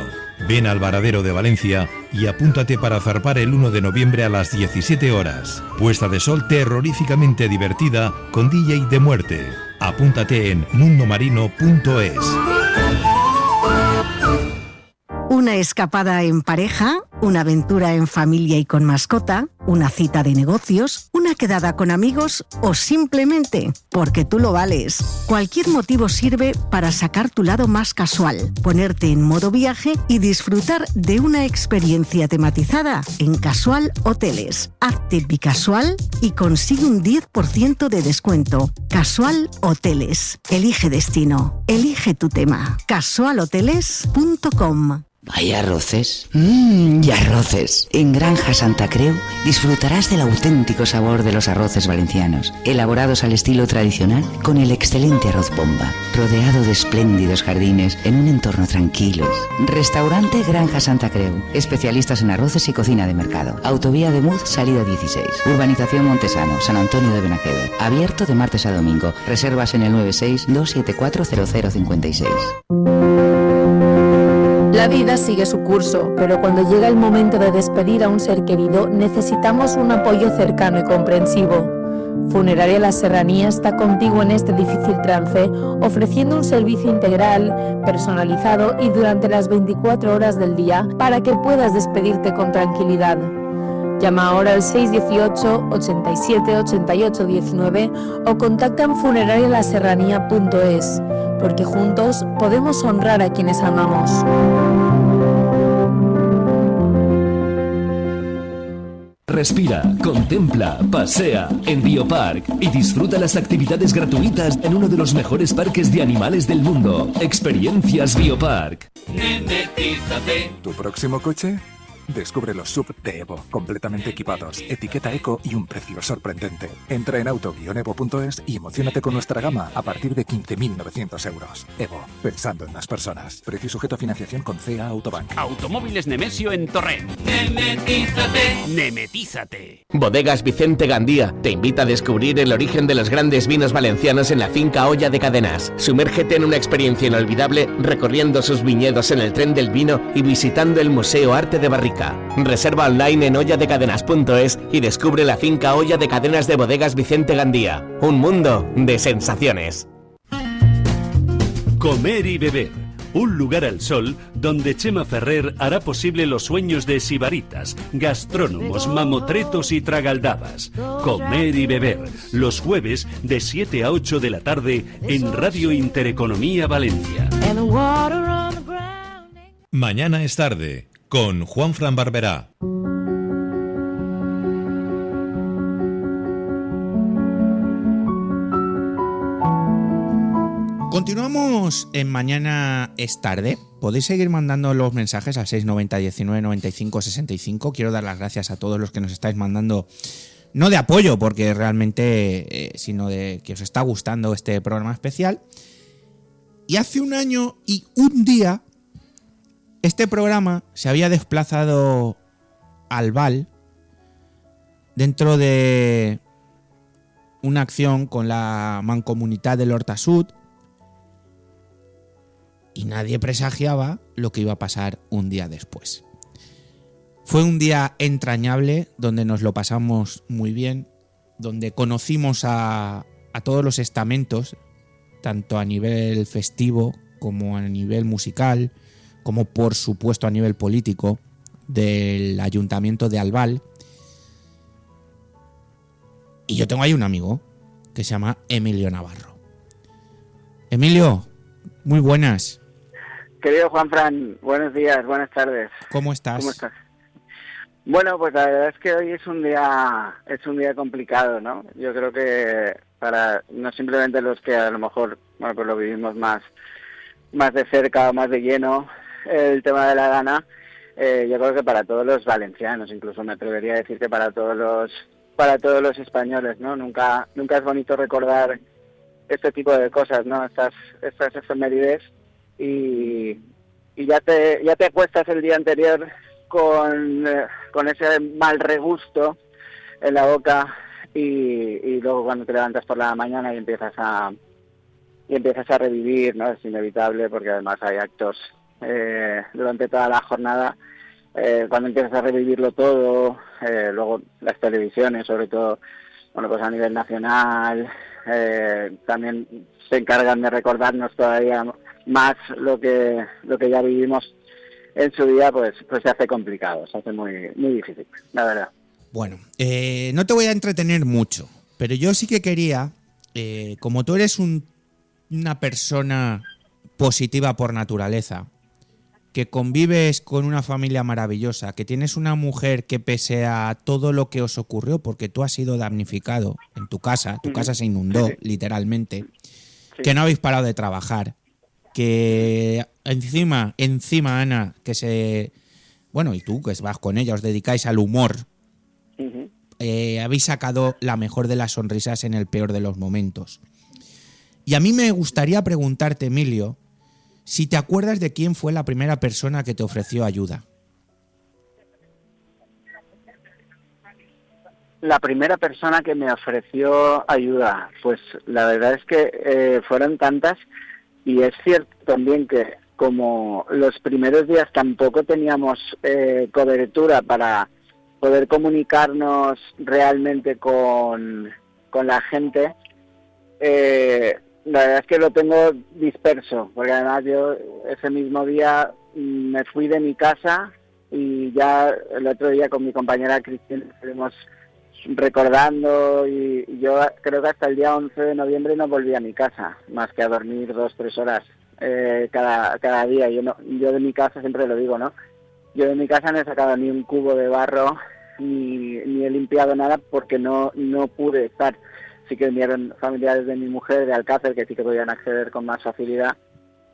Ven al Varadero de Valencia y apúntate para zarpar el 1 de noviembre a las 17 horas. Puesta de sol terroríficamente divertida con DJ de muerte. Apúntate en mundomarino.es. Una escapada en pareja, una aventura en familia y con mascota, una cita de negocios, una quedada con amigos o simplemente porque tú lo vales. Cualquier motivo sirve para sacar tu lado más casual, ponerte en modo viaje y disfrutar de una experiencia tematizada en Casual Hoteles. Hazte bicasual y consigue un 10% de descuento. Casual Hoteles. Elige destino. Elige tu tema. casualhoteles.com. ¿Hay arroces? Y arroces. En Granja Santa Creu disfrutarás del auténtico sabor de los arroces valencianos, elaborados al estilo tradicional con el excelente arroz bomba, rodeado de espléndidos jardines en un entorno tranquilo. Restaurante Granja Santa Creu, especialistas en arroces y cocina de mercado. Autovía de Muz, salida 16. Urbanización Montesano, San Antonio de Benajever. Abierto de martes a domingo. Reservas en el 96-274-0056. La vida sigue su curso, pero cuando llega el momento de despedir a un ser querido, necesitamos un apoyo cercano y comprensivo. Funeraria La Serranía está contigo en este difícil trance, ofreciendo un servicio integral, personalizado y durante las 24 horas del día para que puedas despedirte con tranquilidad. Llama ahora al 618 87 88 19 o contacta en funerarialaserranía.es, porque juntos podemos honrar a quienes amamos. Respira, contempla, pasea en Biopark y disfruta las actividades gratuitas en uno de los mejores parques de animales del mundo. Experiencias Biopark. Nemetízate. ¿Tu próximo coche? Descubre los SUV de Evo, completamente equipados, etiqueta eco y un precio sorprendente. Entra en auto-evo.es y emociónate con nuestra gama a partir de 15.900 euros. Evo, pensando en las personas. Precio sujeto a financiación con CA Autobank. Automóviles Nemesio en Torrent. Nemetízate. Nemetízate. Bodegas Vicente Gandía te invita a descubrir el origen de los grandes vinos valencianos en la finca Olla de Cadenas. Sumérgete en una experiencia inolvidable recorriendo sus viñedos en el tren del vino y visitando el Museo Arte de Barrica. Reserva online en olladecadenas.es y descubre la finca Olla de Cadenas de Bodegas Vicente Gandía. Un mundo de sensaciones. Comer y beber. Un lugar al sol donde Chema Ferrer hará posible los sueños de sibaritas, gastrónomos, mamotretos y tragaldabas. Comer y beber. Los jueves de 7 a 8 de la tarde en Radio Intereconomía Valencia. Mañana es tarde. Con Juanfran Barberá. Continuamos en Mañana es tarde. Podéis seguir mandando los mensajes al 690 19 95 65. Quiero dar las gracias a todos los que nos estáis mandando, no de apoyo, porque realmente, sino de que os está gustando este programa especial. Y hace un año y un día este programa se había desplazado al Val dentro de una acción con la Mancomunitat del Horta Sud y nadie presagiaba lo que iba a pasar un día después. Fue un día entrañable donde nos lo pasamos muy bien, donde conocimos a todos los estamentos, tanto a nivel festivo como a nivel musical, como por supuesto a nivel político, del Ayuntamiento de Albal. Y yo tengo ahí un amigo que se llama Emilio Navarro. Emilio, muy buenas. Querido Juanfran, buenos días, buenas tardes. ¿Cómo estás? ¿Cómo estás? Bueno, pues la verdad es que hoy es un día complicado, ¿no? Yo creo que para no simplemente los que a lo mejor pues lo vivimos más de cerca o más de lleno, el tema de la gana, yo creo que para todos los valencianos, incluso me atrevería a decir que para todos para todos los españoles, ¿no? Nunca es bonito recordar este tipo de cosas, ¿no? Estas efemérides y ya te acuestas el día anterior con ese mal regusto en la boca y luego cuando te levantas por la mañana y empiezas a revivir, ¿no? Es inevitable porque además hay actos durante toda la jornada. Cuando empiezas a revivirlo todo, luego las televisiones, sobre todo, bueno, pues a nivel nacional, también se encargan de recordarnos todavía más lo que ya vivimos en su día, pues se hace complicado, se hace muy, muy difícil, la verdad. Bueno, no te voy a entretener mucho, pero yo sí que quería, como tú eres una persona positiva por naturaleza, que convives con una familia maravillosa, que tienes una mujer que pese a todo lo que os ocurrió, porque tú has sido damnificado en tu casa se inundó literalmente, que no habéis parado de trabajar, que encima Ana, bueno, y tú que vas con ella, os dedicáis al humor, habéis sacado la mejor de las sonrisas en el peor de los momentos. Y a mí me gustaría preguntarte, Emilio, si te acuerdas de quién fue la primera persona que te ofreció ayuda. La primera persona que me ofreció ayuda, pues la verdad es que fueron tantas, y es cierto también que como los primeros días tampoco teníamos cobertura para poder comunicarnos realmente con la gente, la verdad es que lo tengo disperso, porque además yo ese mismo día me fui de mi casa y ya el otro día con mi compañera Cristina estuvimos recordando y yo creo que hasta el día 11 de noviembre no volví a mi casa, más que a dormir 2-3 horas cada día. Yo de mi casa, siempre lo digo, ¿no? Yo de mi casa no he sacado ni un cubo de barro ni he limpiado nada porque no pude estar. Sí que vinieron familiares de mi mujer de Alcácer que sí que podían acceder con más facilidad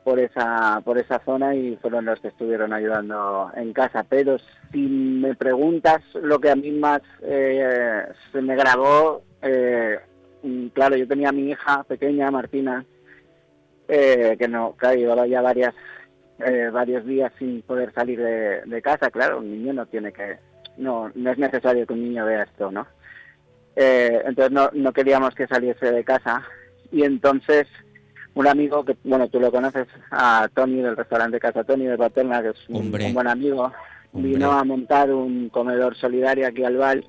por esa zona y fueron los que estuvieron ayudando en casa. Pero si me preguntas lo que a mí más se me grabó, claro, yo tenía a mi hija pequeña, Martina, que llevaba ya varios días sin poder salir de casa. Claro, un niño no es necesario que un niño vea esto, ¿no? Entonces no queríamos que saliese de casa y entonces un amigo que, bueno, tú lo conoces, a Tony del restaurante Casa Tony de Paterna, que es un buen amigo, vino a montar un comedor solidario aquí al Val,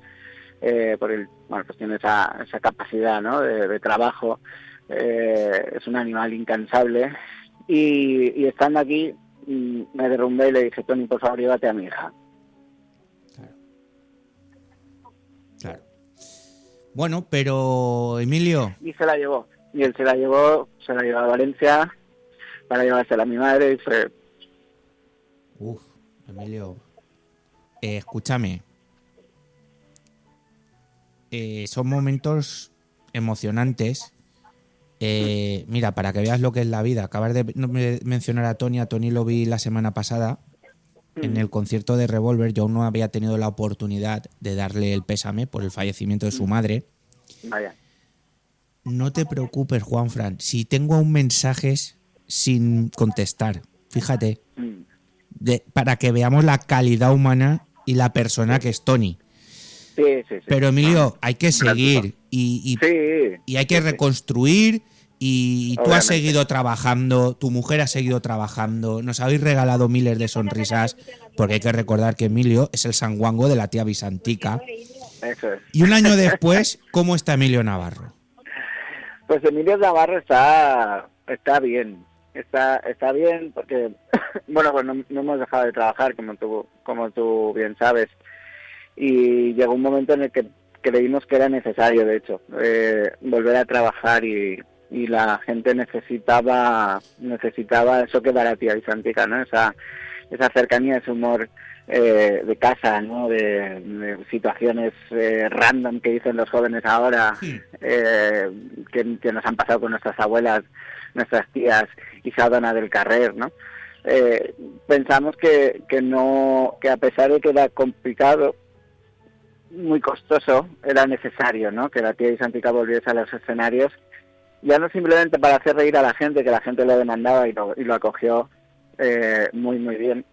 porque pues tiene esa capacidad, ¿no? de trabajo, es un animal incansable y estando aquí me derrumbé y le dije, Tony, por favor, llévate a mi hija. Claro. Bueno, pero Emilio... Y se la llevó. Y él se la llevó a Valencia para llevársela a mi madre y fue... Emilio, escúchame. Son momentos emocionantes. Mira, para que veas lo que es la vida. Acabas de mencionar a Tony lo vi la semana pasada en el concierto de Revolver. Yo aún no había tenido la oportunidad de darle el pésame por el fallecimiento de su madre. Vaya. No te preocupes, Juanfran, si tengo aún mensajes sin contestar, fíjate, para que veamos la calidad humana y la persona que es Tony. Sí. Pero Emilio, hay que seguir y hay que reconstruir y tú has seguido trabajando, tu mujer ha seguido trabajando, nos habéis regalado miles de sonrisas, porque hay que recordar que Emilio es el sanguango de la tía Visantica. Eso es. Y un año después, ¿cómo está Emilio Navarro? Pues Emilio Navarro está bien, está bien porque, bueno, pues no hemos dejado de trabajar, como tú bien sabes, y llegó un momento en el que creímos que era necesario, de hecho, volver a trabajar y la gente necesitaba eso que da la tía Visantica, ¿no? Esa cercanía, ese humor de casa, ¿no? De situaciones random que dicen los jóvenes ahora, que nos han pasado con nuestras abuelas, nuestras tías, Isadona del Carrer, ¿no? Pensamos que a pesar de que era complicado, muy costoso, era necesario, ¿no? Que la tía Isantica volviese a los escenarios, ya no simplemente para hacer reír a la gente, que la gente lo demandaba y lo acogió muy, muy bien,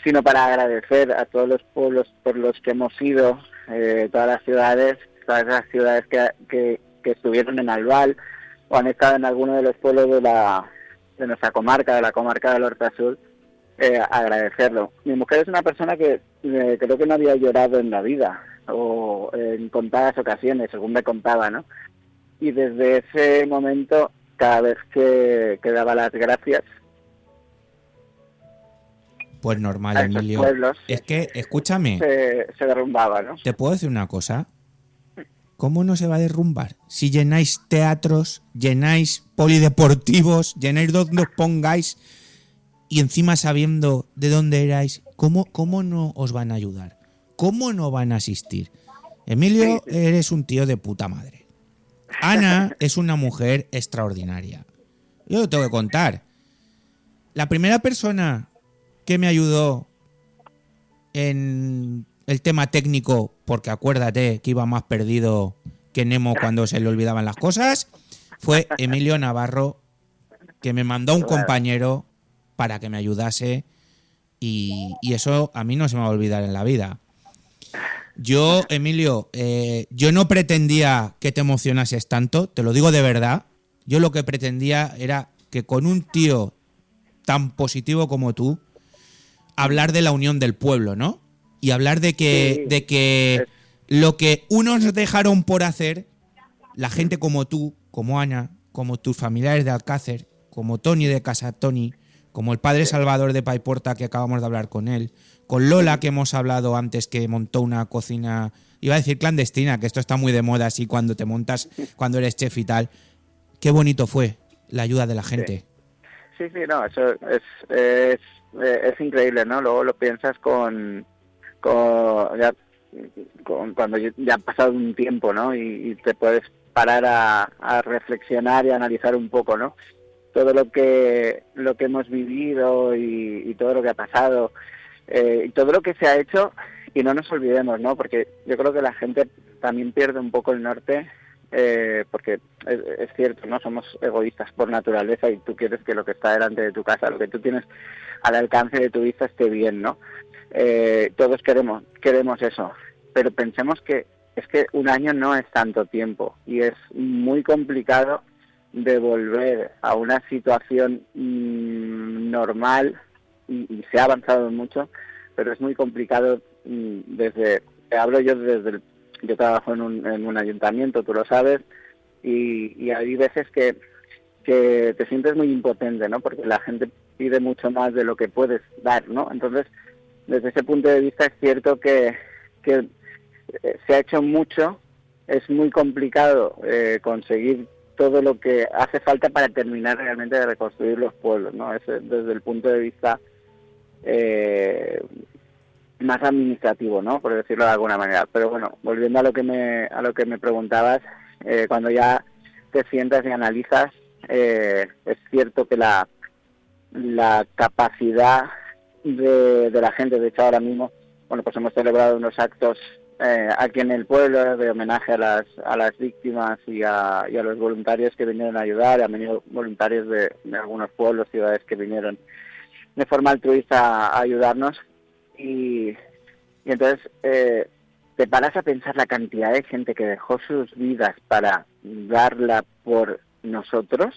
sino para agradecer a todos los pueblos por los que hemos ido, todas las ciudades que estuvieron en Albal o han estado en alguno de los pueblos de nuestra comarca, de la comarca del Horta Sur, agradecerlo. Mi mujer es una persona que creo que no había llorado en la vida, o en contadas ocasiones, según me contaba, ¿no? Y desde ese momento, cada vez que daba las gracias, pues normal, a esos Emilio. pueblos, es que, escúchame, se derrumbaba, ¿no? ¿te puedo decir una cosa? ¿Cómo no se va a derrumbar? Si llenáis teatros, llenáis polideportivos, llenáis donde os pongáis, y encima sabiendo de dónde erais, ¿cómo no os van a ayudar? ¿Cómo no van a asistir? Emilio, eres un tío de puta madre. Ana es una mujer extraordinaria. Yo lo tengo que contar. La primera persona que me ayudó en el tema técnico, porque acuérdate que iba más perdido que Nemo cuando se le olvidaban las cosas, fue Emilio Navarro, que me mandó un compañero para que me ayudase, y eso a mí no se me va a olvidar en la vida. Yo, Emilio, yo no pretendía que te emocionases tanto, te lo digo de verdad. Yo lo que pretendía era que con un tío tan positivo como tú, hablar de la unión del pueblo, ¿no? Y hablar de que lo que unos dejaron por hacer, la gente como tú, como Ana, como tus familiares de Alcácer, como Tony de Casa Tony, como el padre Salvador de Paiporta, que acabamos de hablar con él, con Lola, que hemos hablado antes, que montó una cocina, iba a decir clandestina, que esto está muy de moda así cuando te montas, cuando eres chef y tal. Qué bonito fue la ayuda de la gente. Sí, no, eso es increíble, ¿no? Luego lo piensas cuando ya ha pasado un tiempo, ¿no? Y te puedes parar a reflexionar y a analizar un poco, ¿no? Todo lo que hemos vivido y todo lo que ha pasado, y todo lo que se ha hecho, y no nos olvidemos, ¿no? Porque yo creo que la gente también pierde un poco el norte, porque es cierto, ¿no? Somos egoístas por naturaleza y tú quieres que lo que está delante de tu casa, lo que tú tienes al alcance de tu vista esté bien, ¿no? Todos queremos eso, pero pensemos que es que un año no es tanto tiempo y es muy complicado de volver a una situación normal, y se ha avanzado mucho, pero es muy complicado yo trabajo en un ayuntamiento, tú lo sabes, y hay veces que te sientes muy impotente, ¿no? Porque la gente pide mucho más de lo que puedes dar, ¿no? Entonces, desde ese punto de vista es cierto que se ha hecho mucho, es muy complicado conseguir todo lo que hace falta para terminar realmente de reconstruir los pueblos, ¿no? Es desde el punto de vista más administrativo, ¿no? Por decirlo de alguna manera. Pero bueno, volviendo a lo que me preguntabas, cuando ya te sientas y analizas, es cierto que la capacidad de la gente, de hecho ahora mismo, bueno, pues hemos celebrado unos actos aquí en el pueblo de homenaje a las víctimas y a los voluntarios que vinieron a ayudar. Han venido voluntarios de algunos pueblos, ciudades que vinieron de forma altruista a ayudarnos, y entonces te paras a pensar la cantidad de gente que dejó sus vidas para darla por nosotros,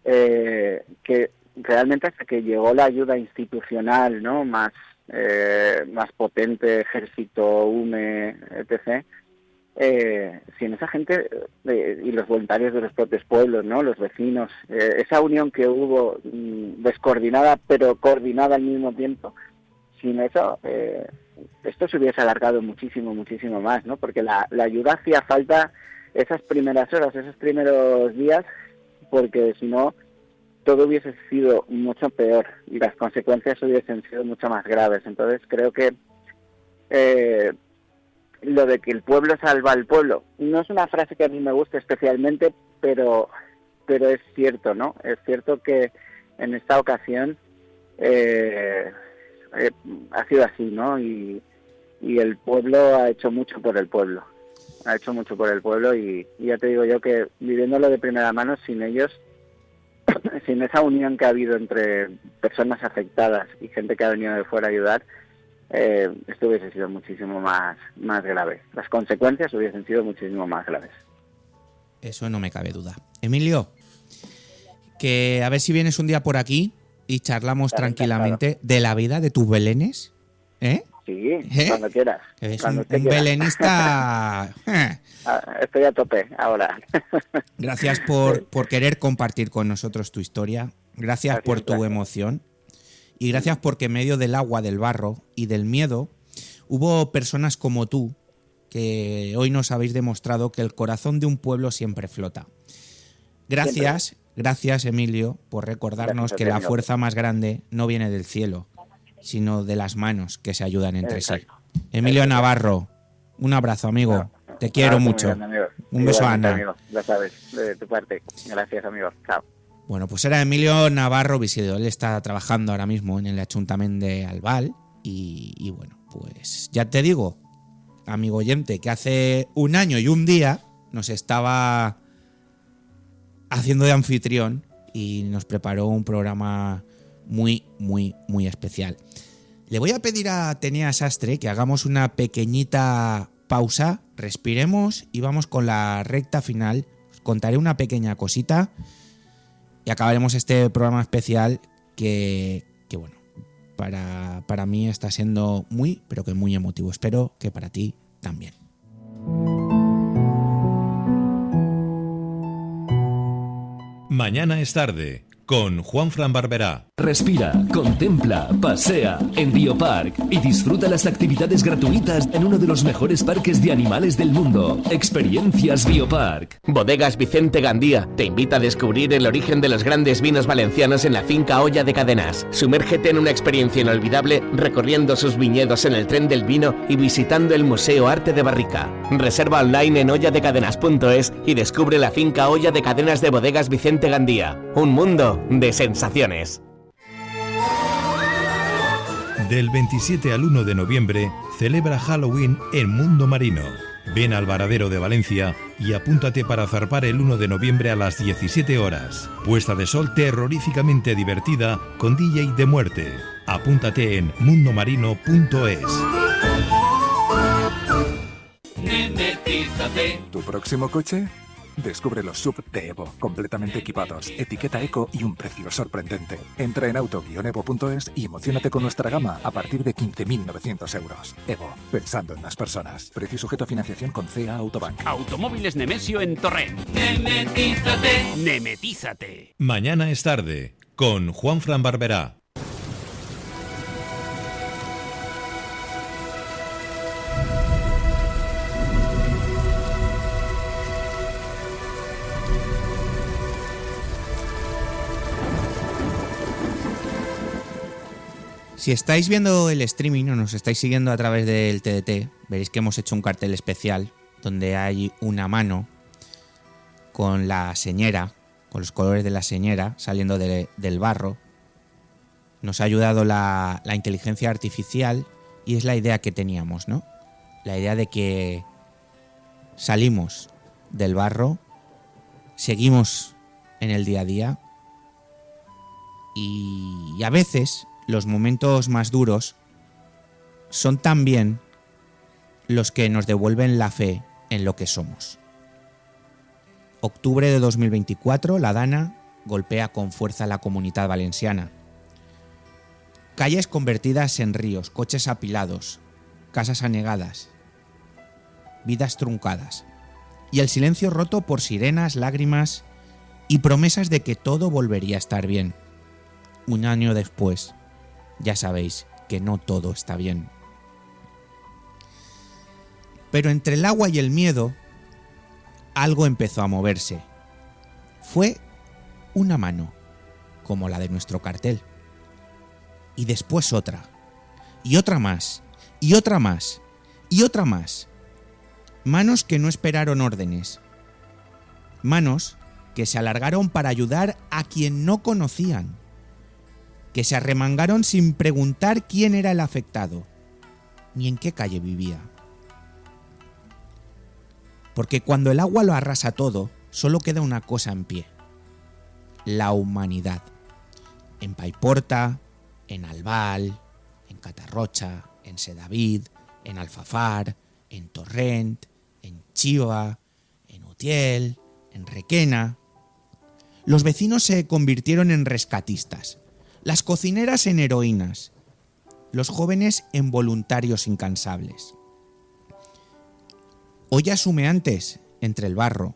que realmente hasta que llegó la ayuda institucional, ¿no? más potente, Ejército, UME, etc., sin esa gente y los voluntarios de los propios pueblos, ¿no? Los vecinos, esa unión que hubo, descoordinada pero coordinada al mismo tiempo, sin eso esto se hubiese alargado muchísimo más, ¿no? Porque la ayuda hacía falta esas primeras horas, esos primeros días, porque si no todo hubiese sido mucho peor y las consecuencias hubiesen sido mucho más graves. Entonces creo que lo de que el pueblo salva al pueblo no es una frase que a mí me guste especialmente, pero es cierto, ¿no? Es cierto que en esta ocasión ha sido así, ¿no? Y y el pueblo ha hecho mucho por el pueblo. Ha hecho mucho por el pueblo y ya te digo yo que viviéndolo de primera mano, sin ellos, sin esa unión que ha habido entre personas afectadas y gente que ha venido de fuera a ayudar, esto hubiese sido muchísimo más grave. Las consecuencias hubiesen sido muchísimo más graves. Eso no me cabe duda. Emilio, que a ver si vienes un día por aquí y charlamos tranquilamente de la vida de tus belenes, ¿eh? Sí, cuando quieras. Eres cuando un quieras. belenista. Estoy a tope ahora. Gracias por querer compartir con nosotros tu historia. Gracias por tu emoción. Y gracias porque en medio del agua, del barro y del miedo hubo personas como tú que hoy nos habéis demostrado que el corazón de un pueblo siempre flota. Gracias, Emilio, por recordarnos que la fuerza más grande no viene del cielo, sino de las manos que se ayudan entre sí. Emilio Navarro, un abrazo, amigo. Te quiero mucho. Un beso a Ana. Amigo, lo sabes, de tu parte. Gracias, amigo. Chao. Bueno, pues era Emilio Navarro Visido. Él está trabajando ahora mismo en el Ayuntamiento de Albal y bueno, pues ya te digo, amigo oyente, que hace un año y un día nos estaba haciendo de anfitrión y nos preparó un programa muy, muy, muy especial. Le voy a pedir a Tenea Sastre que hagamos una pequeñita pausa, respiremos y vamos con la recta final. Os contaré una pequeña cosita y acabaremos este programa especial que bueno, para mí está siendo muy, pero que muy emotivo. Espero que para ti también. Mañana es tarde, con Juanfran Barberá. Respira, contempla, pasea en Biopark y disfruta las actividades gratuitas en uno de los mejores parques de animales del mundo. Experiencias Biopark. Bodegas Vicente Gandía te invita a descubrir el origen de los grandes vinos valencianos en la finca Olla de Cadenas. Sumérgete en una experiencia inolvidable recorriendo sus viñedos en el tren del vino y visitando el Museo Arte de Barrica. Reserva online en olladecadenas.es y descubre la finca Olla de Cadenas de Bodegas Vicente Gandía. Un mundo de sensaciones. Del 27 al 1 de noviembre celebra Halloween en Mundo Marino. Ven al Varadero de Valencia y apúntate para zarpar el 1 de noviembre a las 17 horas. Puesta de sol terroríficamente divertida con DJ de muerte. Apúntate en mundomarino.es. ¿Tu próximo coche? Descubre los SUV de Evo, completamente equipados, etiqueta eco y un precio sorprendente. Entra en auto-evo.es y emocionate con nuestra gama a partir de 15.900 euros. Evo, pensando en las personas. Precio sujeto a financiación con CA Autobank. Automóviles Nemesio en Torrent. Nemetízate. Mañana es tarde, con Juanfran Barberá. Si estáis viendo el streaming o nos estáis siguiendo a través del TDT, veréis que hemos hecho un cartel especial donde hay una mano con la señera, con los colores de la señera saliendo del barro. Nos ha ayudado la inteligencia artificial y es la idea que teníamos, ¿no? La idea de que salimos del barro, seguimos en el día a día y a veces los momentos más duros son también los que nos devuelven la fe en lo que somos. Octubre de 2024, la Dana golpea con fuerza a la Comunitat Valenciana. Calles convertidas en ríos, coches apilados, casas anegadas, vidas truncadas. Y el silencio roto por sirenas, lágrimas y promesas de que todo volvería a estar bien. Un año después, ya sabéis que no todo está bien. Pero entre el agua y el miedo, algo empezó a moverse. Fue una mano, como la de nuestro cartel. Y después otra, y otra más, y otra más, y otra más. Manos que no esperaron órdenes. Manos que se alargaron para ayudar a quien no conocían. Que se arremangaron sin preguntar quién era el afectado. ni en qué calle vivía. Porque cuando el agua lo arrasa todo, solo queda una cosa en pie: la humanidad. En Paiporta, en Albal, en Catarrocha, en Sedavid, en Alfafar, en Torrent, en Chiva, en Utiel, en Requena. Los vecinos se convirtieron en rescatistas, las cocineras en heroínas, los jóvenes en voluntarios incansables. Ollas humeantes entre el barro,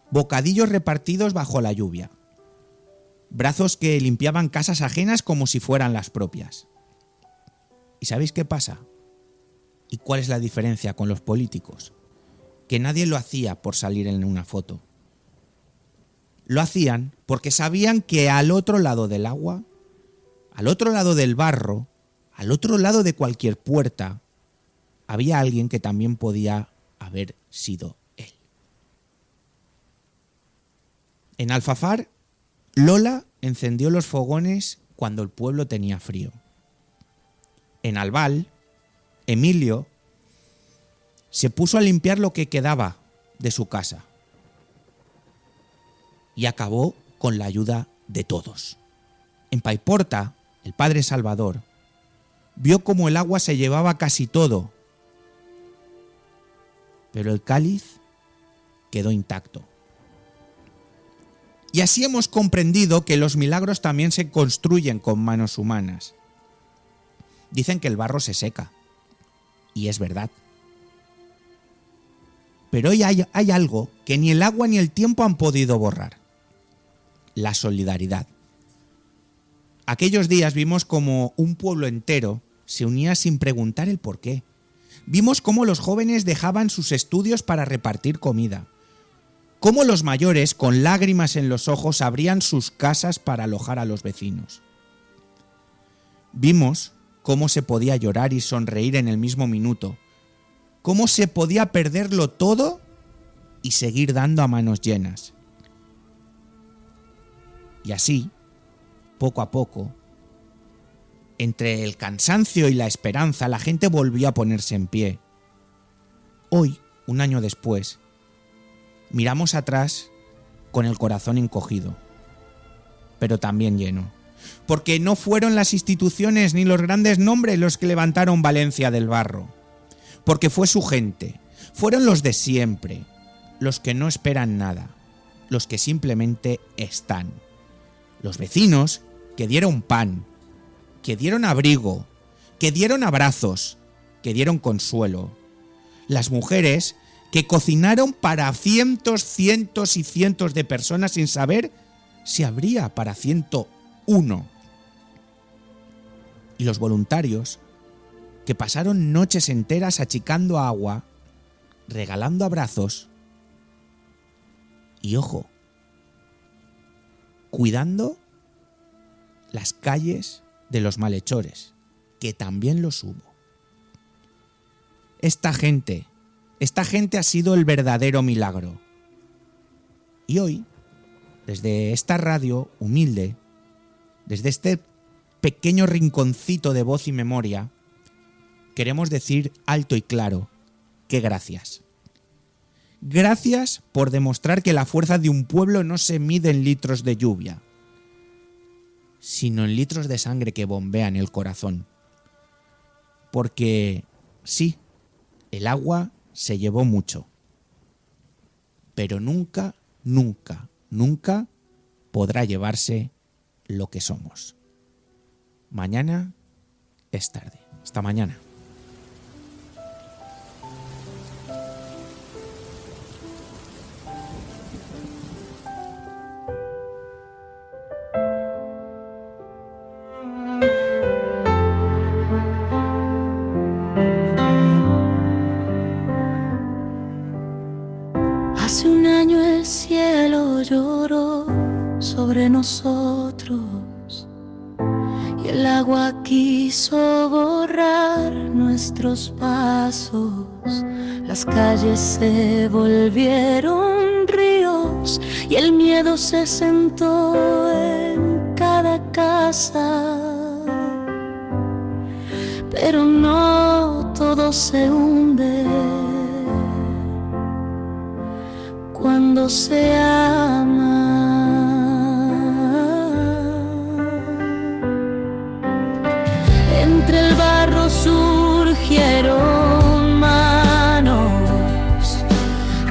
bocadillos repartidos bajo la lluvia, brazos que limpiaban casas ajenas como si fueran las propias. ¿Y sabéis qué pasa? ¿Y cuál es la diferencia con los políticos? Que nadie lo hacía por salir en una foto. Lo hacían porque sabían que al otro lado del agua, al otro lado del barro, al otro lado de cualquier puerta, había alguien que también podía haber sido él. En Alfafar, Lola encendió los fogones cuando el pueblo tenía frío. En Albal, Emilio se puso a limpiar lo que quedaba de su casa y acabó con la ayuda de todos. En Paiporta, el padre Salvador vio cómo el agua se llevaba casi todo, pero el cáliz quedó intacto. Y así hemos comprendido que los milagros también se construyen con manos humanas. Dicen que el barro se seca, y es verdad. Pero hoy hay algo que ni el agua ni el tiempo han podido borrar: la solidaridad. Aquellos días vimos como un pueblo entero se unía sin preguntar el porqué. Vimos cómo los jóvenes dejaban sus estudios para repartir comida. Cómo los mayores, con lágrimas en los ojos, abrían sus casas para alojar a los vecinos. Vimos cómo se podía llorar y sonreír en el mismo minuto. Cómo se podía perderlo todo y seguir dando a manos llenas. Y así, poco a poco, entre el cansancio y la esperanza, la gente volvió a ponerse en pie. Hoy, un año después, miramos atrás con el corazón encogido, pero también lleno. Porque no fueron las instituciones ni los grandes nombres los que levantaron Valencia del barro. Porque fue su gente, fueron los de siempre, los que no esperan nada, los que simplemente están. Los vecinos que dieron pan, que dieron abrigo, que dieron abrazos, que dieron consuelo. Las mujeres que cocinaron para cientos, cientos y cientos de personas sin saber si habría para 101. Y los voluntarios que pasaron noches enteras achicando agua, regalando abrazos y, ojo, cuidando las calles de los malhechores, que también los hubo. Esta gente ha sido el verdadero milagro. Y hoy, desde esta radio humilde, desde este pequeño rinconcito de voz y memoria, queremos decir alto y claro que gracias. Gracias por demostrar que la fuerza de un pueblo no se mide en litros de lluvia, sino en litros de sangre que bombean el corazón. Porque sí, el agua se llevó mucho, pero nunca, nunca, nunca podrá llevarse lo que somos. Mañana es tarde. Hasta mañana. Hace un año el cielo lloró sobre nosotros y el agua quiso borrar nuestros pasos. Las calles se volvieron ríos y el miedo se sentó en cada casa. pero no todo se hunde cuando se ama. Entre el barro surgieron manos,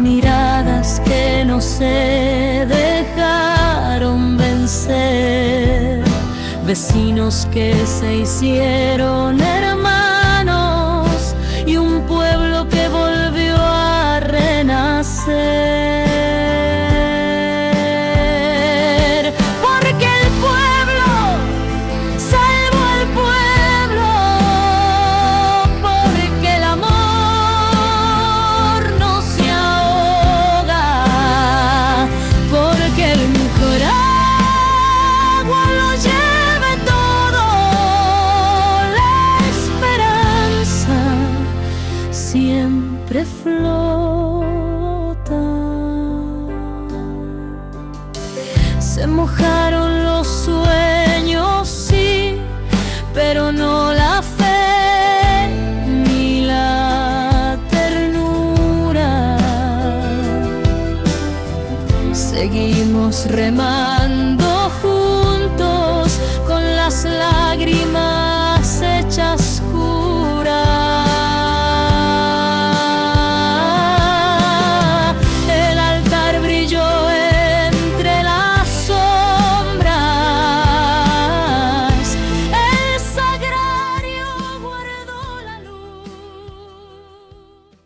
miradas que no se dejaron vencer, vecinos que se hicieron hermanos y un pueblo que volvió a renacer. Porque el pueblo salvó al pueblo, porque el amor no se ahoga, porque el mejor agua lo lleve todo, la esperanza siempre flota. Se mojaron los sueños, sí, pero no la fe ni la ternura. Seguimos remando juntos con las lágrimas